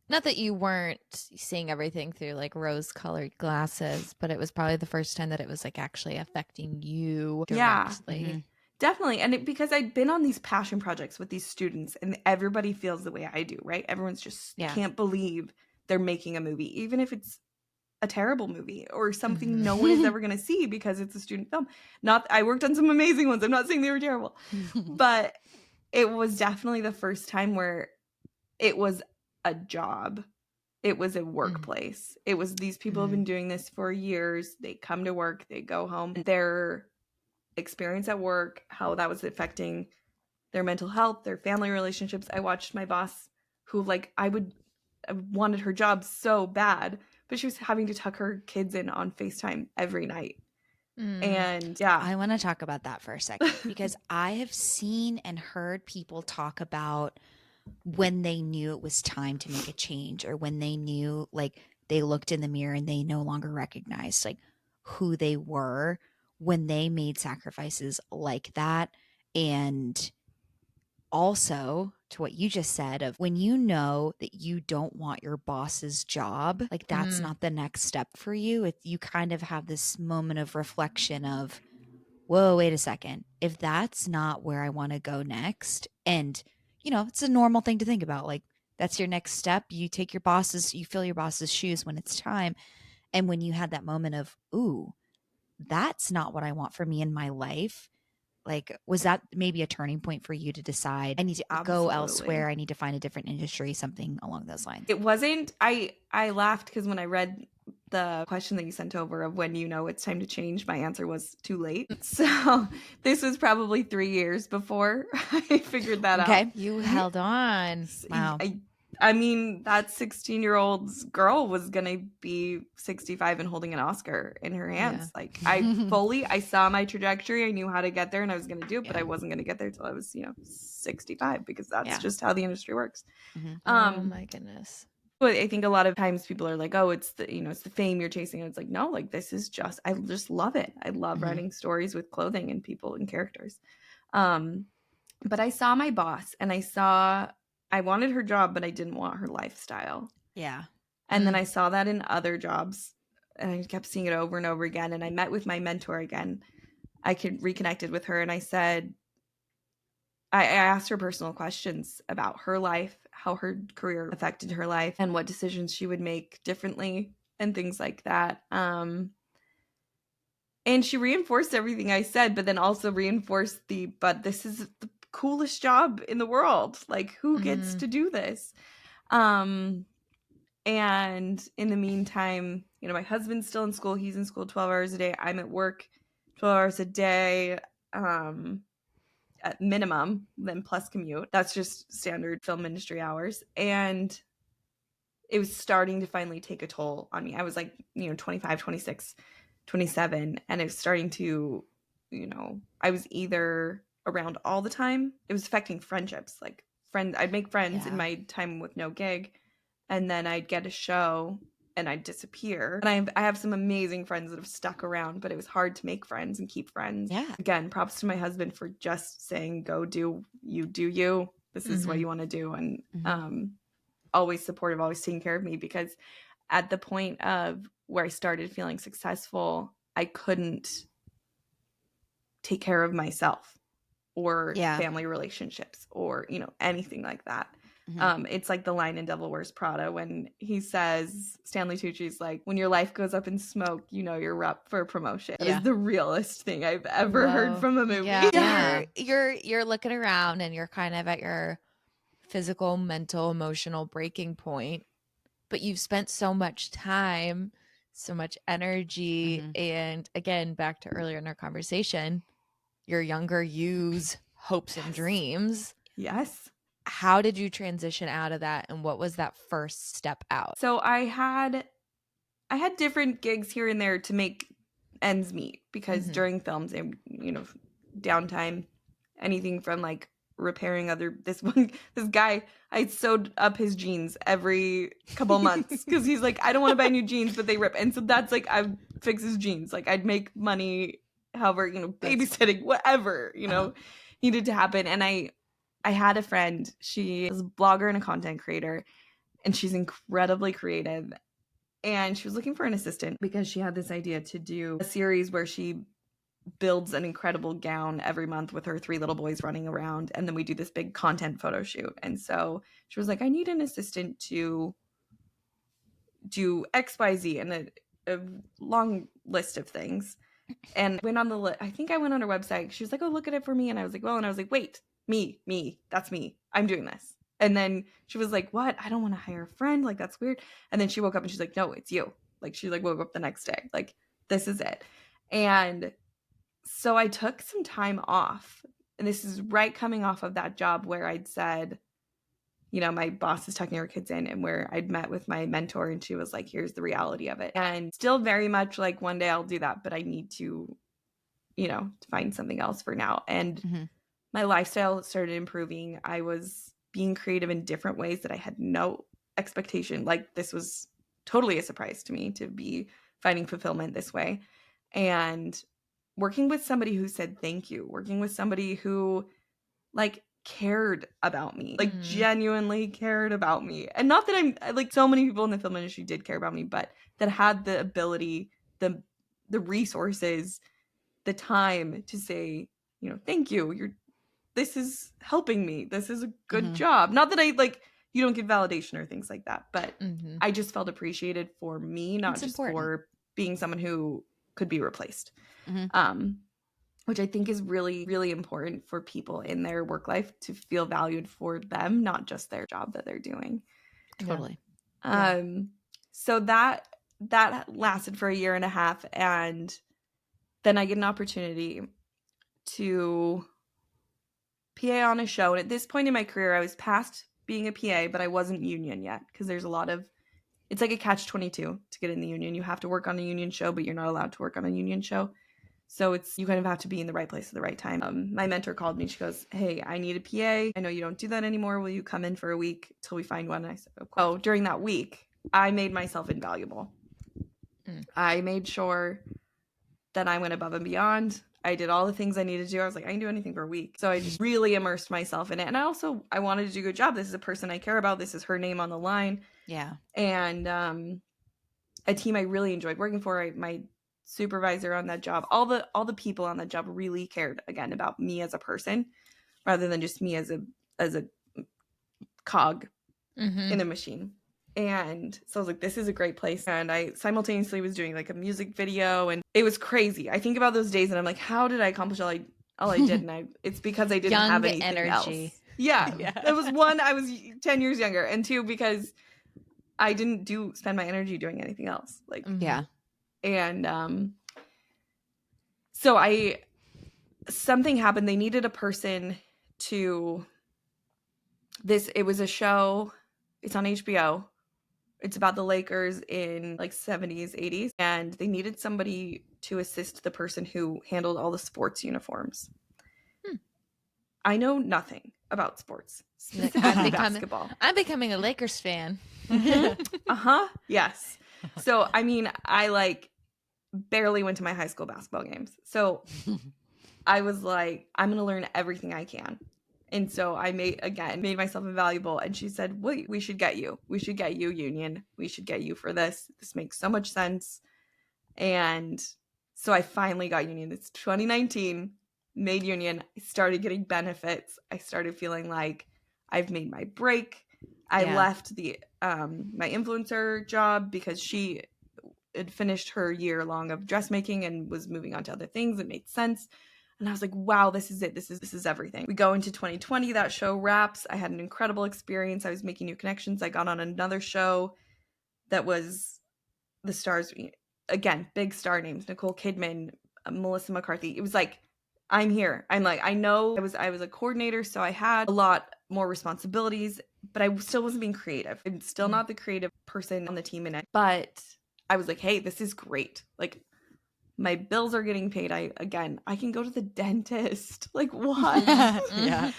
not that you weren't seeing everything through like rose colored glasses, but it was probably the first time that it was like actually affecting you directly.
Yeah. Definitely. And because I'd been on these passion projects with these students, and everybody feels the way I do, right? Everyone's just can't believe they're making a movie, even if it's a terrible movie or something no one is ever going to see because it's a student film. I worked on some amazing ones. I'm not saying they were terrible, but it was definitely the first time where it was a job. It was a workplace. It was, these people have been doing this for years. They come to work, they go home. Their experience at work, how that was affecting their mental health, their family relationships. I watched my boss, who like I wanted her job so bad, but she was having to tuck her kids in on FaceTime every night. And
I want to talk about that for a second because I have seen and heard people talk about when they knew it was time to make a change, or when they knew, like, they looked in the mirror and they no longer recognized like who they were when they made sacrifices like that. And also to what you just said of when you know that you don't want your boss's job, like that's
Mm.
not the next step for you. You kind of have this moment of reflection of, whoa, wait a second. If that's not where I want to go next, and it's a normal thing to think about. Like that's your next step. You fill your boss's shoes when it's time. And when you had that moment of, ooh, that's not what I want for me in my life. Like, was that maybe a turning point for you to decide I need to go
Absolutely.
elsewhere? I need to find a different industry, something along those lines.
It wasn't, I laughed because when I read the question that you sent over of when you know it's time to change, my answer was too late. So this was probably 3 years before I figured that out.
Okay.
You held on.
Wow.
I mean, that 16-year-old's girl was going to be 65 and holding an Oscar in her hands.
Yeah.
Like I saw my trajectory. I knew how to get there and I was going to do it, but I wasn't going to get there till I was, 65 because that's just how the industry works.
Mhm.
Oh my goodness.
But I think a lot of times people are like, oh, it's the fame you're chasing. And it's like, no, like this is I just love it. I love
Mhm.
writing stories with clothing and people and characters. But I saw my boss and I wanted her job, but I didn't want her lifestyle.
Yeah.
And then I saw that in other jobs and I kept seeing it over and over again. And I met with my mentor again. I reconnected with her and I said, I asked her personal questions about her life, how her career affected her life, and what decisions she would make differently and things like that. And she reinforced everything I said, but then also reinforced but this is the coolest job in the world. Like, who gets to do this? And in the meantime, my husband's still in school. He's in school 12 hours a day. I'm at work 12 hours a day. At minimum, then plus commute. That's just standard film industry hours. And it was starting to finally take a toll on me. I was like, 25, 26, 27, and it was starting to, I was either around all the time. It was affecting friendships. Like I'd make friends in my time with no gig, and then I'd get a show and I'd disappear. And I have some amazing friends that have stuck around, but it was hard to make friends and keep friends.
Yeah.
Again, props to my husband for just saying, go do you. This is what you want to do. And always supportive, always taking care of me, because at the point of where I started feeling successful, I couldn't take care of myself or family relationships or, anything like that. It's like the line in Devil Wears Prada when he says, Stanley Tucci's like, when your life goes up in smoke, you're up for a promotion. That is the realest thing I've ever heard from a movie.
Yeah. You're looking around and you're kind of at your physical, mental, emotional breaking point, but you've spent so much time, so much energy, and again, back to earlier in our conversation, your younger you's hopes and dreams.
Yes.
How did you transition out of that, and what was that first step out?
So I had different gigs here and there to make ends meet, because during films and downtime, anything from like repairing this guy, I sewed up his jeans every couple months because he's like, I don't want to buy new jeans, but they rip. And so that's like, I fix his jeans. Like I'd make money, however, babysitting, whatever, needed to happen. And I had a friend, she is a blogger and a content creator, and she's incredibly creative. And she was looking for an assistant because she had this idea to do a series where she builds an incredible gown every month with her 3 little boys running around. And then we do this big content photo shoot. And so she was like, I need an assistant to do XYZ, and a long list of things. And went on the list. I think I went on her website. She was like, oh, look at it for me. And I was like, well, and I was like, wait, me, that's me. I'm doing this. And then she was like, what? I don't want to hire a friend. Like, that's weird. And then she woke up and she's like, no, it's you. Like, she like woke up the next day. Like, this is it. And so I took some time off. And this is right coming off of that job where I'd said, my boss is tucking her kids in, and where I'd met with my mentor and she was like, here's the reality of it. And still very much like, one day I'll do that, but I need to, find something else for now. And my lifestyle started improving. I was being creative in different ways that I had no expectation. Like, this was totally a surprise to me to be finding fulfillment this way. And working with somebody who said thank you, working with somebody who, like, cared about me, like
Mhm.
genuinely cared about me. And not that I'm like, so many people in the film industry did care about me, but that had the ability, the resources, the time to say, you know, thank you. This is helping me. This is a good job. Not that I like, you don't get validation or things like that, but
Mhm.
I just felt appreciated for me, not
It's
just
important.
for being someone who could be replaced.
Mhm.
Which I think is really, really important for people in their work life to feel valued for them, not just their job that they're doing.
Totally.
Yeah.
So that lasted for a year and a half, and then I get an opportunity to PA on a show. And at this point in my career, I was past being a PA, but I wasn't union yet, because there's a lot of, it's like a catch-22 to get in the union. You have to work on a union show, but you're not allowed to work on a union show. So it's, you kind of have to be in the right place at the right time. My mentor called me. She goes, hey, I need a PA. I know you don't do that anymore. Will you come in for a week till we find one? And I said, of course. Oh, during that week, I made myself invaluable. I made sure that I went above and beyond. I did all the things I needed to do. I was like, I can do anything for a week. So I just really immersed myself in it. And I wanted to do a good job. This is a person I care about. This is her name on the line.
Yeah.
And a team I really enjoyed working for. My supervisor on that job, all the people on that job really cared, again, about me as a person rather than just me as a cog in a machine. And so I was like, this is a great place. And I simultaneously was doing like a music video, and it was crazy. I think about those days and I'm like, how did I accomplish all I did? And it's because I didn't have anything
energy.
else. Yeah. It was one, I was 10 years younger, and two, because I didn't spend my energy doing anything else. Like,
Yeah.
and so something happened. They needed a person to it was a show. It's on HBO. It's about the Lakers in like 70s, 80s, and they needed somebody to assist the person who handled all the sports uniforms. I know nothing about sports, specifically basketball.
I'm becoming a Lakers fan.
Yes. So, I mean, I like barely went to my high school basketball games. So I was like, I'm going to learn everything I can. And so I made myself invaluable. And she said, wait, we should get you. We should get you union. We should get you for this. This makes so much sense. And so I finally got union. It's 2019, made union. I started getting benefits. I started feeling like I've made my break. I left the my influencer job because she had finished her year long of dressmaking and was moving on to other things. It made sense. And I was like, wow, this is it. This is everything. We go into 2020, that show wraps. I had an incredible experience. I was making new connections. I got on another show that was the stars, again, big star names, Nicole Kidman, Melissa McCarthy. It was like, I'm here. I'm like, I know I was a coordinator, so I had a lot more responsibilities, but I still wasn't being creative. I'm still not the creative person on the team in it. But I was like, hey, this is great. Like, my bills are getting paid. I can go to the dentist. Like, what?
Yeah.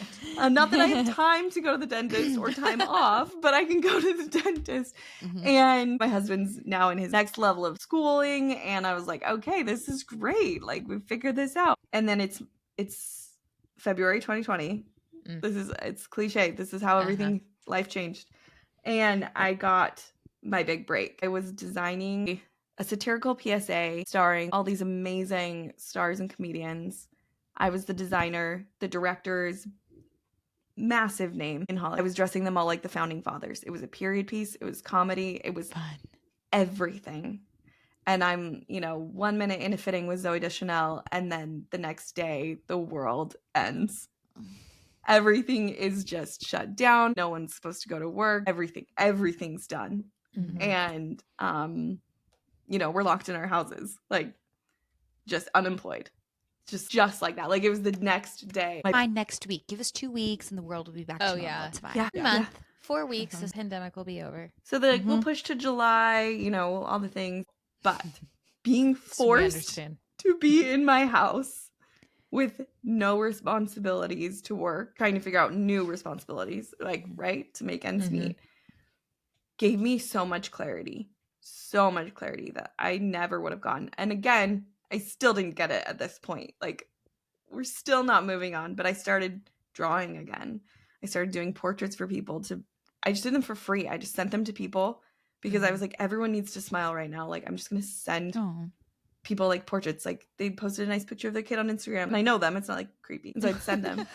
Not that I have time to go to the dentist or time off, but I can go to the dentist.
Mhm.
And my husband's now in his next level of schooling, and I was like, okay, this is great. Like, we figured this out. And then it's February 2020. It's cliche. This is how everything life changed. And I got my big break. I was designing a satirical PSA starring all these amazing stars and comedians. I was the designer, the director's massive name in Hollywood. I was dressing them all like the founding fathers. It was a period piece. It was comedy. It was
Fun.
everything. And I'm, 1 minute in a fitting with Zooey Deschanel, and then the next day the world ends. Everything is just shut down. No one's supposed to go to work. Everything's done. And we're locked in our houses, like, just unemployed, just like that. Like, it was the next day.
Fine, next week. Give us 2 weeks and the world will be back to normal. It's fine.
Yeah.
Month, 4 weeks, this pandemic will be over.
So we'll push to July, all the things. But being forced to be in my house with no responsibilities to work, trying to figure out new responsibilities, like, right, to make ends meet, gave me so much clarity that I never would have gotten. And again, I still didn't get it at this point. Like, we're still not moving on, but I started drawing again. I started doing portraits for people I just did them for free. I just sent them to people because I was like, everyone needs to smile right now. Like, I'm just going to send people like portraits. Like, they posted a nice picture of their kid on Instagram and I know them. It's not like creepy. So I'd send them.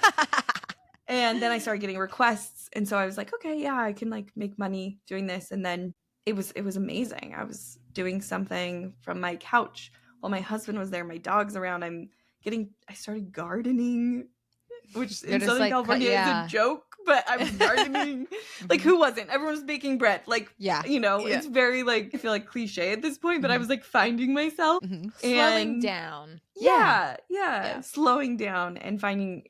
And then I started getting requests. And so I was like, okay, yeah, I can like make money doing this. And then it was amazing. I was doing something from my couch while my husband was there, my dog's around. I started gardening, which in Southern
like,
California is a joke, but I was gardening. Like, who wasn't? Everyone was baking bread. Like, it's very like, I feel like cliche at this point, but I was like finding myself.
Slowing down.
Yeah. Slowing down and finding,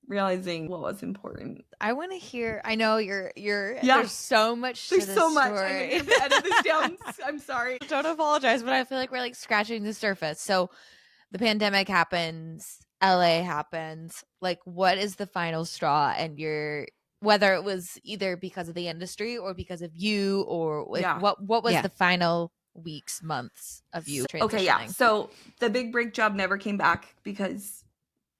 realizing what was important.
I want to hear. I know you're. There's so much. There's to so much.
I have to edit this down. I'm sorry.
Don't apologize, but I feel like we're like scratching the surface. So, the pandemic happens. LA happens. Like, what is the final straw? And whether it was either because of the industry or because of you, or like, what was the final weeks, months of you transitioning?
Okay, yeah. So the big break job never came back because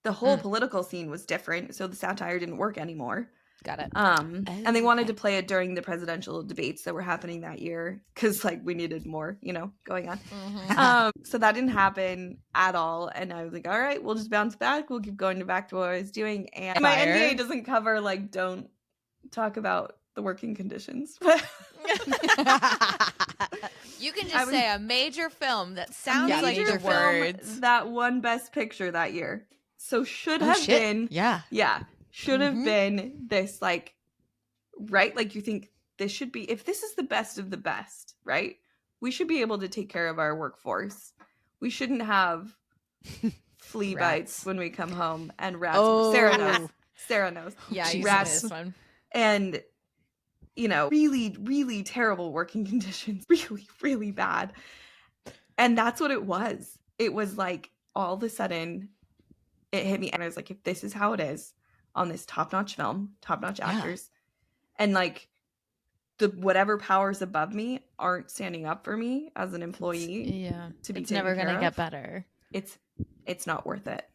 the whole political scene was different. So the satire didn't work anymore.
Got it.
And they wanted to play it during the presidential debates that were happening that year because like we needed more, going on. So that didn't happen at all. And I was like, all right, we'll just bounce back. We'll keep going back to what I was doing. And my NDA doesn't cover like, don't talk about the working conditions.
You can just say a major film that sounds like the words.
That won Best Picture that year. So should have been. Yeah. Should have been this like, right? Like you think this should be, if this is the best of the best, right? We should be able to take care of our workforce. We shouldn't have flea bites when we come home and rats. Sarah knows.
Yeah,
rats.
This one.
And, really, really terrible working conditions. Really, really bad. And that's what it was. It was like all of a sudden it hit me. And I was like, if this is how it is on this top-notch film, top-notch actors, and like the whatever powers above me aren't standing up for me as an employee, to be
it's never gonna get better.
It's not worth it.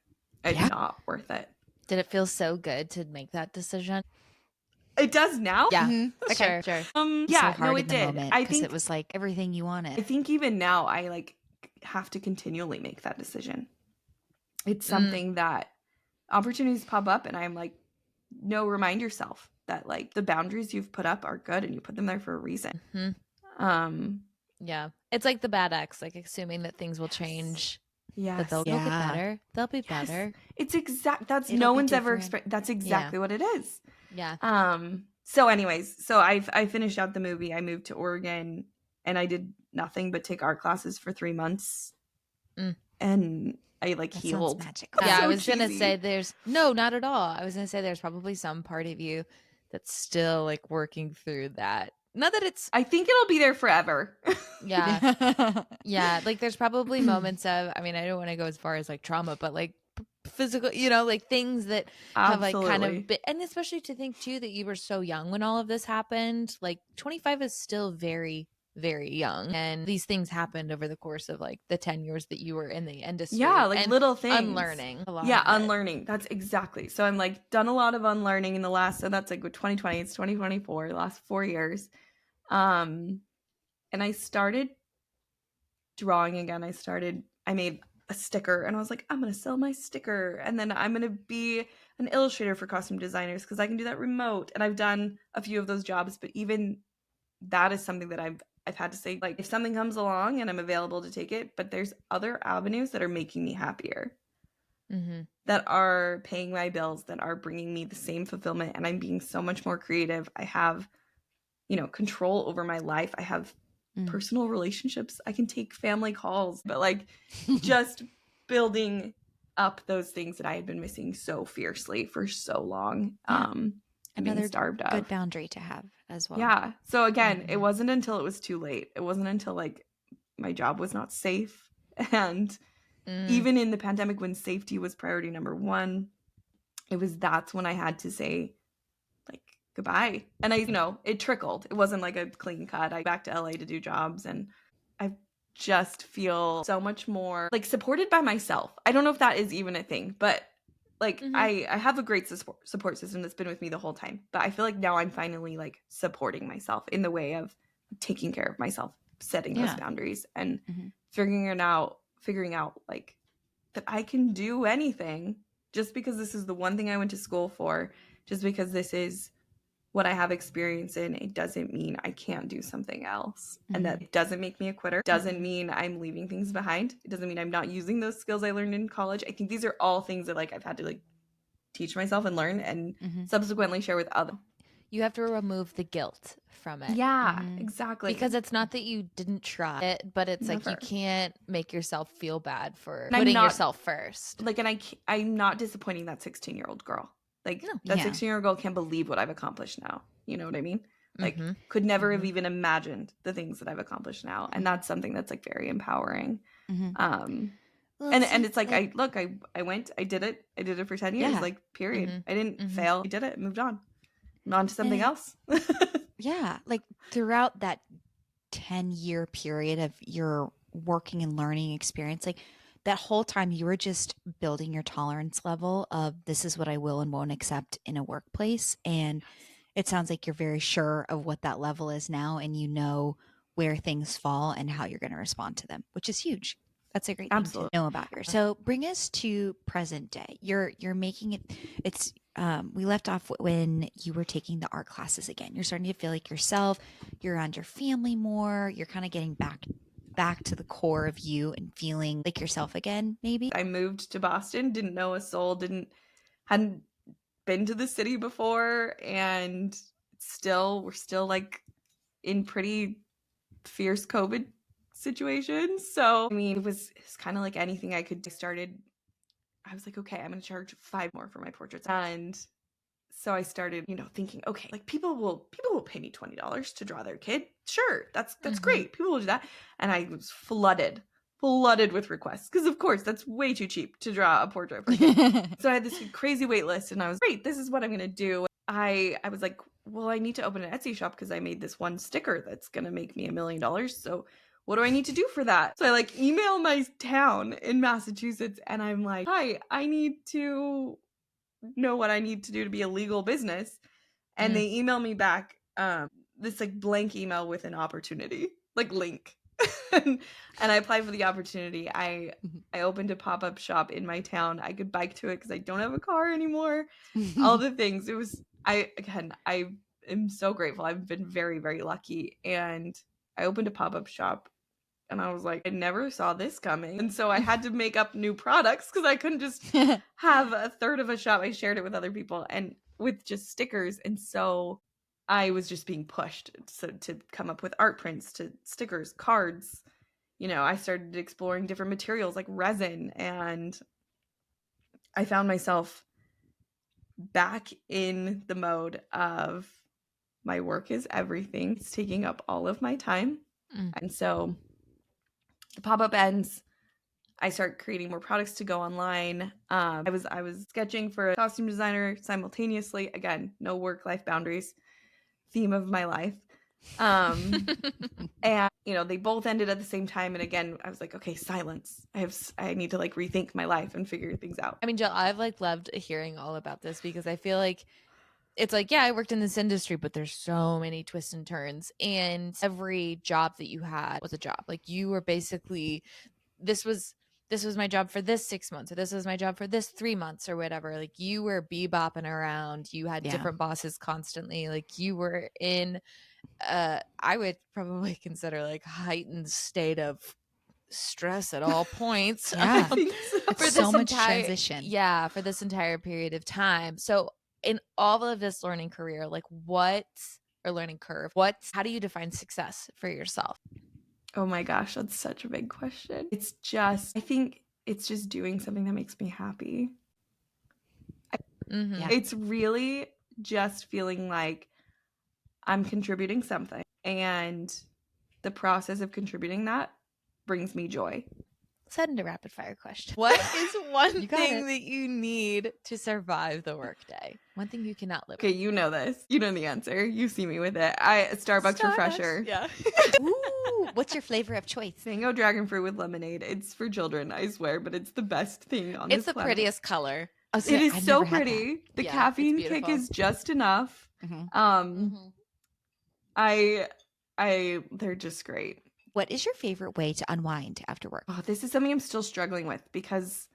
It's not worth it.
Did it feel so good to make that decision?
It does now.
Yeah. Okay. Sure.
It did. I think
it was like everything you wanted.
I think even now I like have to continually make that decision. It's something that opportunities pop up and I'm like, no, remind yourself that like the boundaries you've put up are good and you put them there for a reason.
Yeah. It's like the bad ex, like assuming that things will change. That they'll get better. They'll be better.
It's that's no one's ever experienced. That's exactly what it is.
Yeah.
So anyways, so I finished out the movie. I moved to Oregon and I did nothing but take art classes for 3 months. And I like
that
healed.
Magical.
Yeah,
so
I was
cheesy.
gonna say not at all. I was gonna say there's probably some part of you that's still like working through that. Not that it's.
I think it'll be there forever.
Yeah, yeah. Like there's probably moments of. I mean, I don't want to go as far as like trauma, but like physical, like things that have like kind of been, and especially to think too that you were so young when all of this happened. Like 25 is still very, very young, and these things happened over the course of like the 10 years that you were in the industry.
Yeah, like
and
little things.
Unlearning.
Unlearning. That's exactly. So I'm like done a lot of unlearning in the last. So that's like with 2020. It's 2024. The last 4 years. And I started drawing again. I made a sticker and I was like, I'm going to sell my sticker. And then I'm going to be an illustrator for costume designers because I can do that remote. And I've done a few of those jobs, but even that is something that I've had to say, like, if something comes along and I'm available to take it, but there's other avenues that are making me happier, that are paying my bills, that are bringing me the same fulfillment. And I'm being so much more creative. I have, control over my life. I have personal relationships. I can take family calls, but like just building up those things that I had been missing so fiercely for so long. And being starved of.
Good boundary to have as well.
Yeah. So again, it wasn't until it was too late. It wasn't until like my job was not safe. And even in the pandemic when safety was priority number one, that's when I had to say like goodbye. And it trickled. It wasn't like a clean cut. I back to LA to do jobs and I just feel so much more like supported by myself. I don't know if that is even a thing, but Like I have a great support system that's been with me the whole time, but I feel like now I'm finally like supporting myself in the way of taking care of myself, setting those boundaries, and figuring out like that I can do anything just because this is the one thing I went to school for, just because this is what I have experience in. It doesn't mean I can't do something else. And that it doesn't make me a quitter. Doesn't mean I'm leaving things behind. It doesn't mean I'm not using those skills I learned in college. I think these are all things that like I've had to like teach myself and learn and subsequently share with others.
You have to remove the guilt from it.
Yeah, exactly.
Because it's not that you didn't try it, but it's like you can't make yourself feel bad for
And
putting yourself first.
Like, and I'm not disappointing that 16-year-old girl. Like, that 16-year-old girl can't believe what I've accomplished now. You know what I mean? Like, could never have even imagined the things that I've accomplished now. And that's something that's, like, very empowering. Well, and it's like, I went, I did it for 10 years, like, period. I didn't fail. I did it, moved on. On to something else.
Yeah. Like, throughout that 10-year period of your working and learning experience, like, that whole time you were just building your tolerance level of this is what I will and won't accept in a workplace. And it sounds like you're very sure of what that level is now, and you know where things fall and how you're going to respond to them, which is huge. That's a great thing to know about yourself. So bring us to present day. You're making it. It's we left off when you were taking the art classes again. You're starting to feel like yourself. You're around your family more. You're kind of getting back to the core of you and feeling like yourself again, maybe.
I moved to Boston, didn't know a soul, hadn't been to the city before, and we're still like in pretty fierce COVID situations. So I mean, it's kind of like anything I could do. I was like, okay, I'm gonna charge $5 more for my portraits. And so I started, thinking, okay, like people will pay me $20 to draw their kid. Sure, that's great. People will do that. And I was flooded with requests because of course that's way too cheap to draw a portrait for a kid. So I had this crazy wait list, and I was great. This is what I'm gonna do. I was like, well, I need to open an Etsy shop because I made this one sticker that's gonna make me $1 million. So what do I need to do for that? So I like email my town in Massachusetts, and I'm like, hi, I need to know what I need to do to be a legal business. And they email me back this like blank email with an opportunity, like link. And I applied for the opportunity. I opened a pop-up shop in my town. I could bike to it because I don't have a car anymore. All the things. I am so grateful. I've been very, very lucky. And I opened a pop-up shop. And I was like, I never saw this coming. And so I had to make up new products because I couldn't just have a third of a shop. I shared it with other people and with just stickers. And so I was just being pushed to come up with art prints, to stickers, cards. I started exploring different materials like resin. And I found myself back in the mode of my work is everything. It's taking up all of my time. And so the pop-up ends. I start creating more products to go online. I was sketching for a costume designer simultaneously. Again, no work-life boundaries. Theme of my life. And they both ended at the same time. And again, I was like, okay, silence. I need to like rethink my life and figure things out.
I mean, Jill, I've like loved hearing all about this because I feel like it's like, yeah, I worked in this industry, but there's so many twists and turns, and every job that you had was a job. Like you were basically, this was my job for this 6 months, or this was my job for this 3 months or whatever. Like you were bebopping around. You had different bosses constantly. Like you were in, I would probably consider like heightened state of stress at all points.
Yeah.
For
so much
entire
transition.
Yeah, for this entire period of time. So in all of this learning career, like learning curve, how do you define success for yourself?
Oh my gosh, that's such a big question. I think it's just doing something that makes me happy. It's really just feeling like I'm contributing something, and the process of contributing that brings me joy.
Let's head into rapid fire question. What is one thing that you need to survive the workday? One thing you cannot live
Okay, you know this. You know the answer. You see me with it. Starbucks refresher.
Yeah.
Ooh, what's your flavor of choice?
Mango dragon fruit with lemonade. It's for children, I swear, but it's the best thing on this planet.
It's the prettiest color.
It is
I've
so
never had that.
pretty. The
Yeah, it's
caffeine kick
beautiful.
is just enough.
Mhm.
They're just great.
What is your favorite way to unwind after work?
Oh, this is something I'm still struggling with because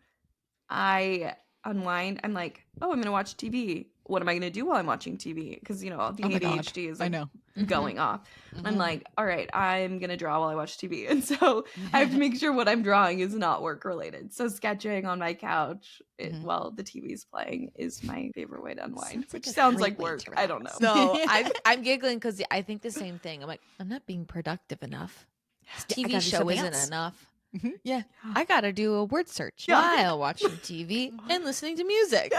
I unwind. I'm like, oh, I'm going to watch TV. What am I going to do while I'm watching TV? Because, the
Oh my God.
ADHD is
I
like
know.
going off. I'm
Mhm.
like, all right, I'm going to draw while I watch TV. And so I have to make sure what I'm drawing is not work related. So sketching on my couch
Mhm.
while the TV's playing is my favorite way to unwind,
Sounds like
which
a
sounds
great
like
way
work.
to
I don't know.
relax.
No, I'm giggling because I think the same thing. I'm like, I'm not being productive enough. This
Yeah, I
TV
gotta do
show
something
isn't
else.
enough.
Mhm.
Yeah, I gotta do a word search
Yeah.
while watching TV and listening to music.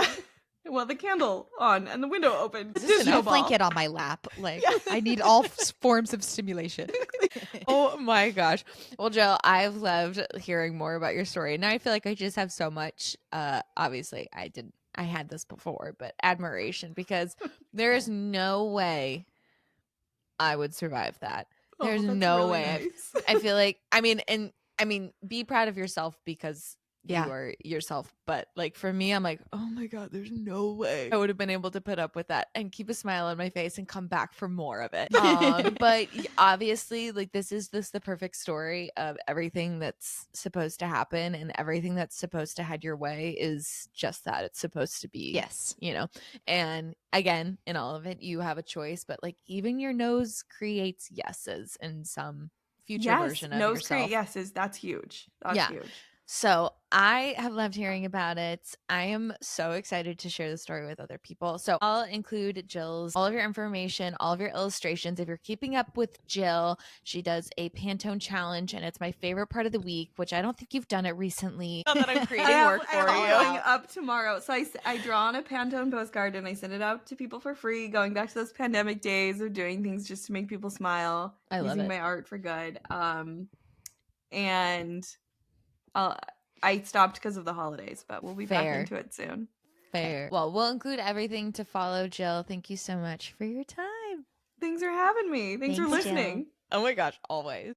Well, the candle on and the window open.
Is this
Disco
a
ball.
blanket on my lap? Like,
Yeah.
I need all forms of stimulation.
Oh my gosh. Well, Jill, I've loved hearing more about your story. Now I feel like I just have so much obviously I had this before, but admiration because there is no way I would survive that. There's
Oh, that's
no
really
way.
nice.
I feel like I mean, be proud of yourself because
Yeah.
you are yourself. But like for me, I'm like, oh my God, there's no way I would have been able to put up with that and keep a smile on my face and come back for more of it. But obviously, like this is the perfect story of everything that's supposed to happen, and everything that's supposed to head your way is just that. It's supposed to be,
Yes.
And again, in all of it, you have a choice, but like even your nose creates yeses in some future version of
nose
yourself.
create yeses. That's huge. That's
Yeah.
huge.
So I have loved hearing about it. I am so excited to share the story with other people. So I'll include Jill's, all of your information, all of your illustrations. If you're keeping up with Jill, she does a Pantone challenge, and it's my favorite part of the week, which I don't think you've done it recently. Not that I'm creating work for
I'm
you.
going up tomorrow. So I draw on a Pantone postcard and I send it out to people for free, going back to those pandemic days of doing things just to make people smile.
I love
using
it.
my art for good. And I stopped because of the holidays, but we'll be back
Fair.
into it soon.
Fair. Well, we'll include everything to follow, Jill. Thank you so much for your time.
Thanks for having me. Thanks for
Thanks,
listening.
Oh my gosh, always.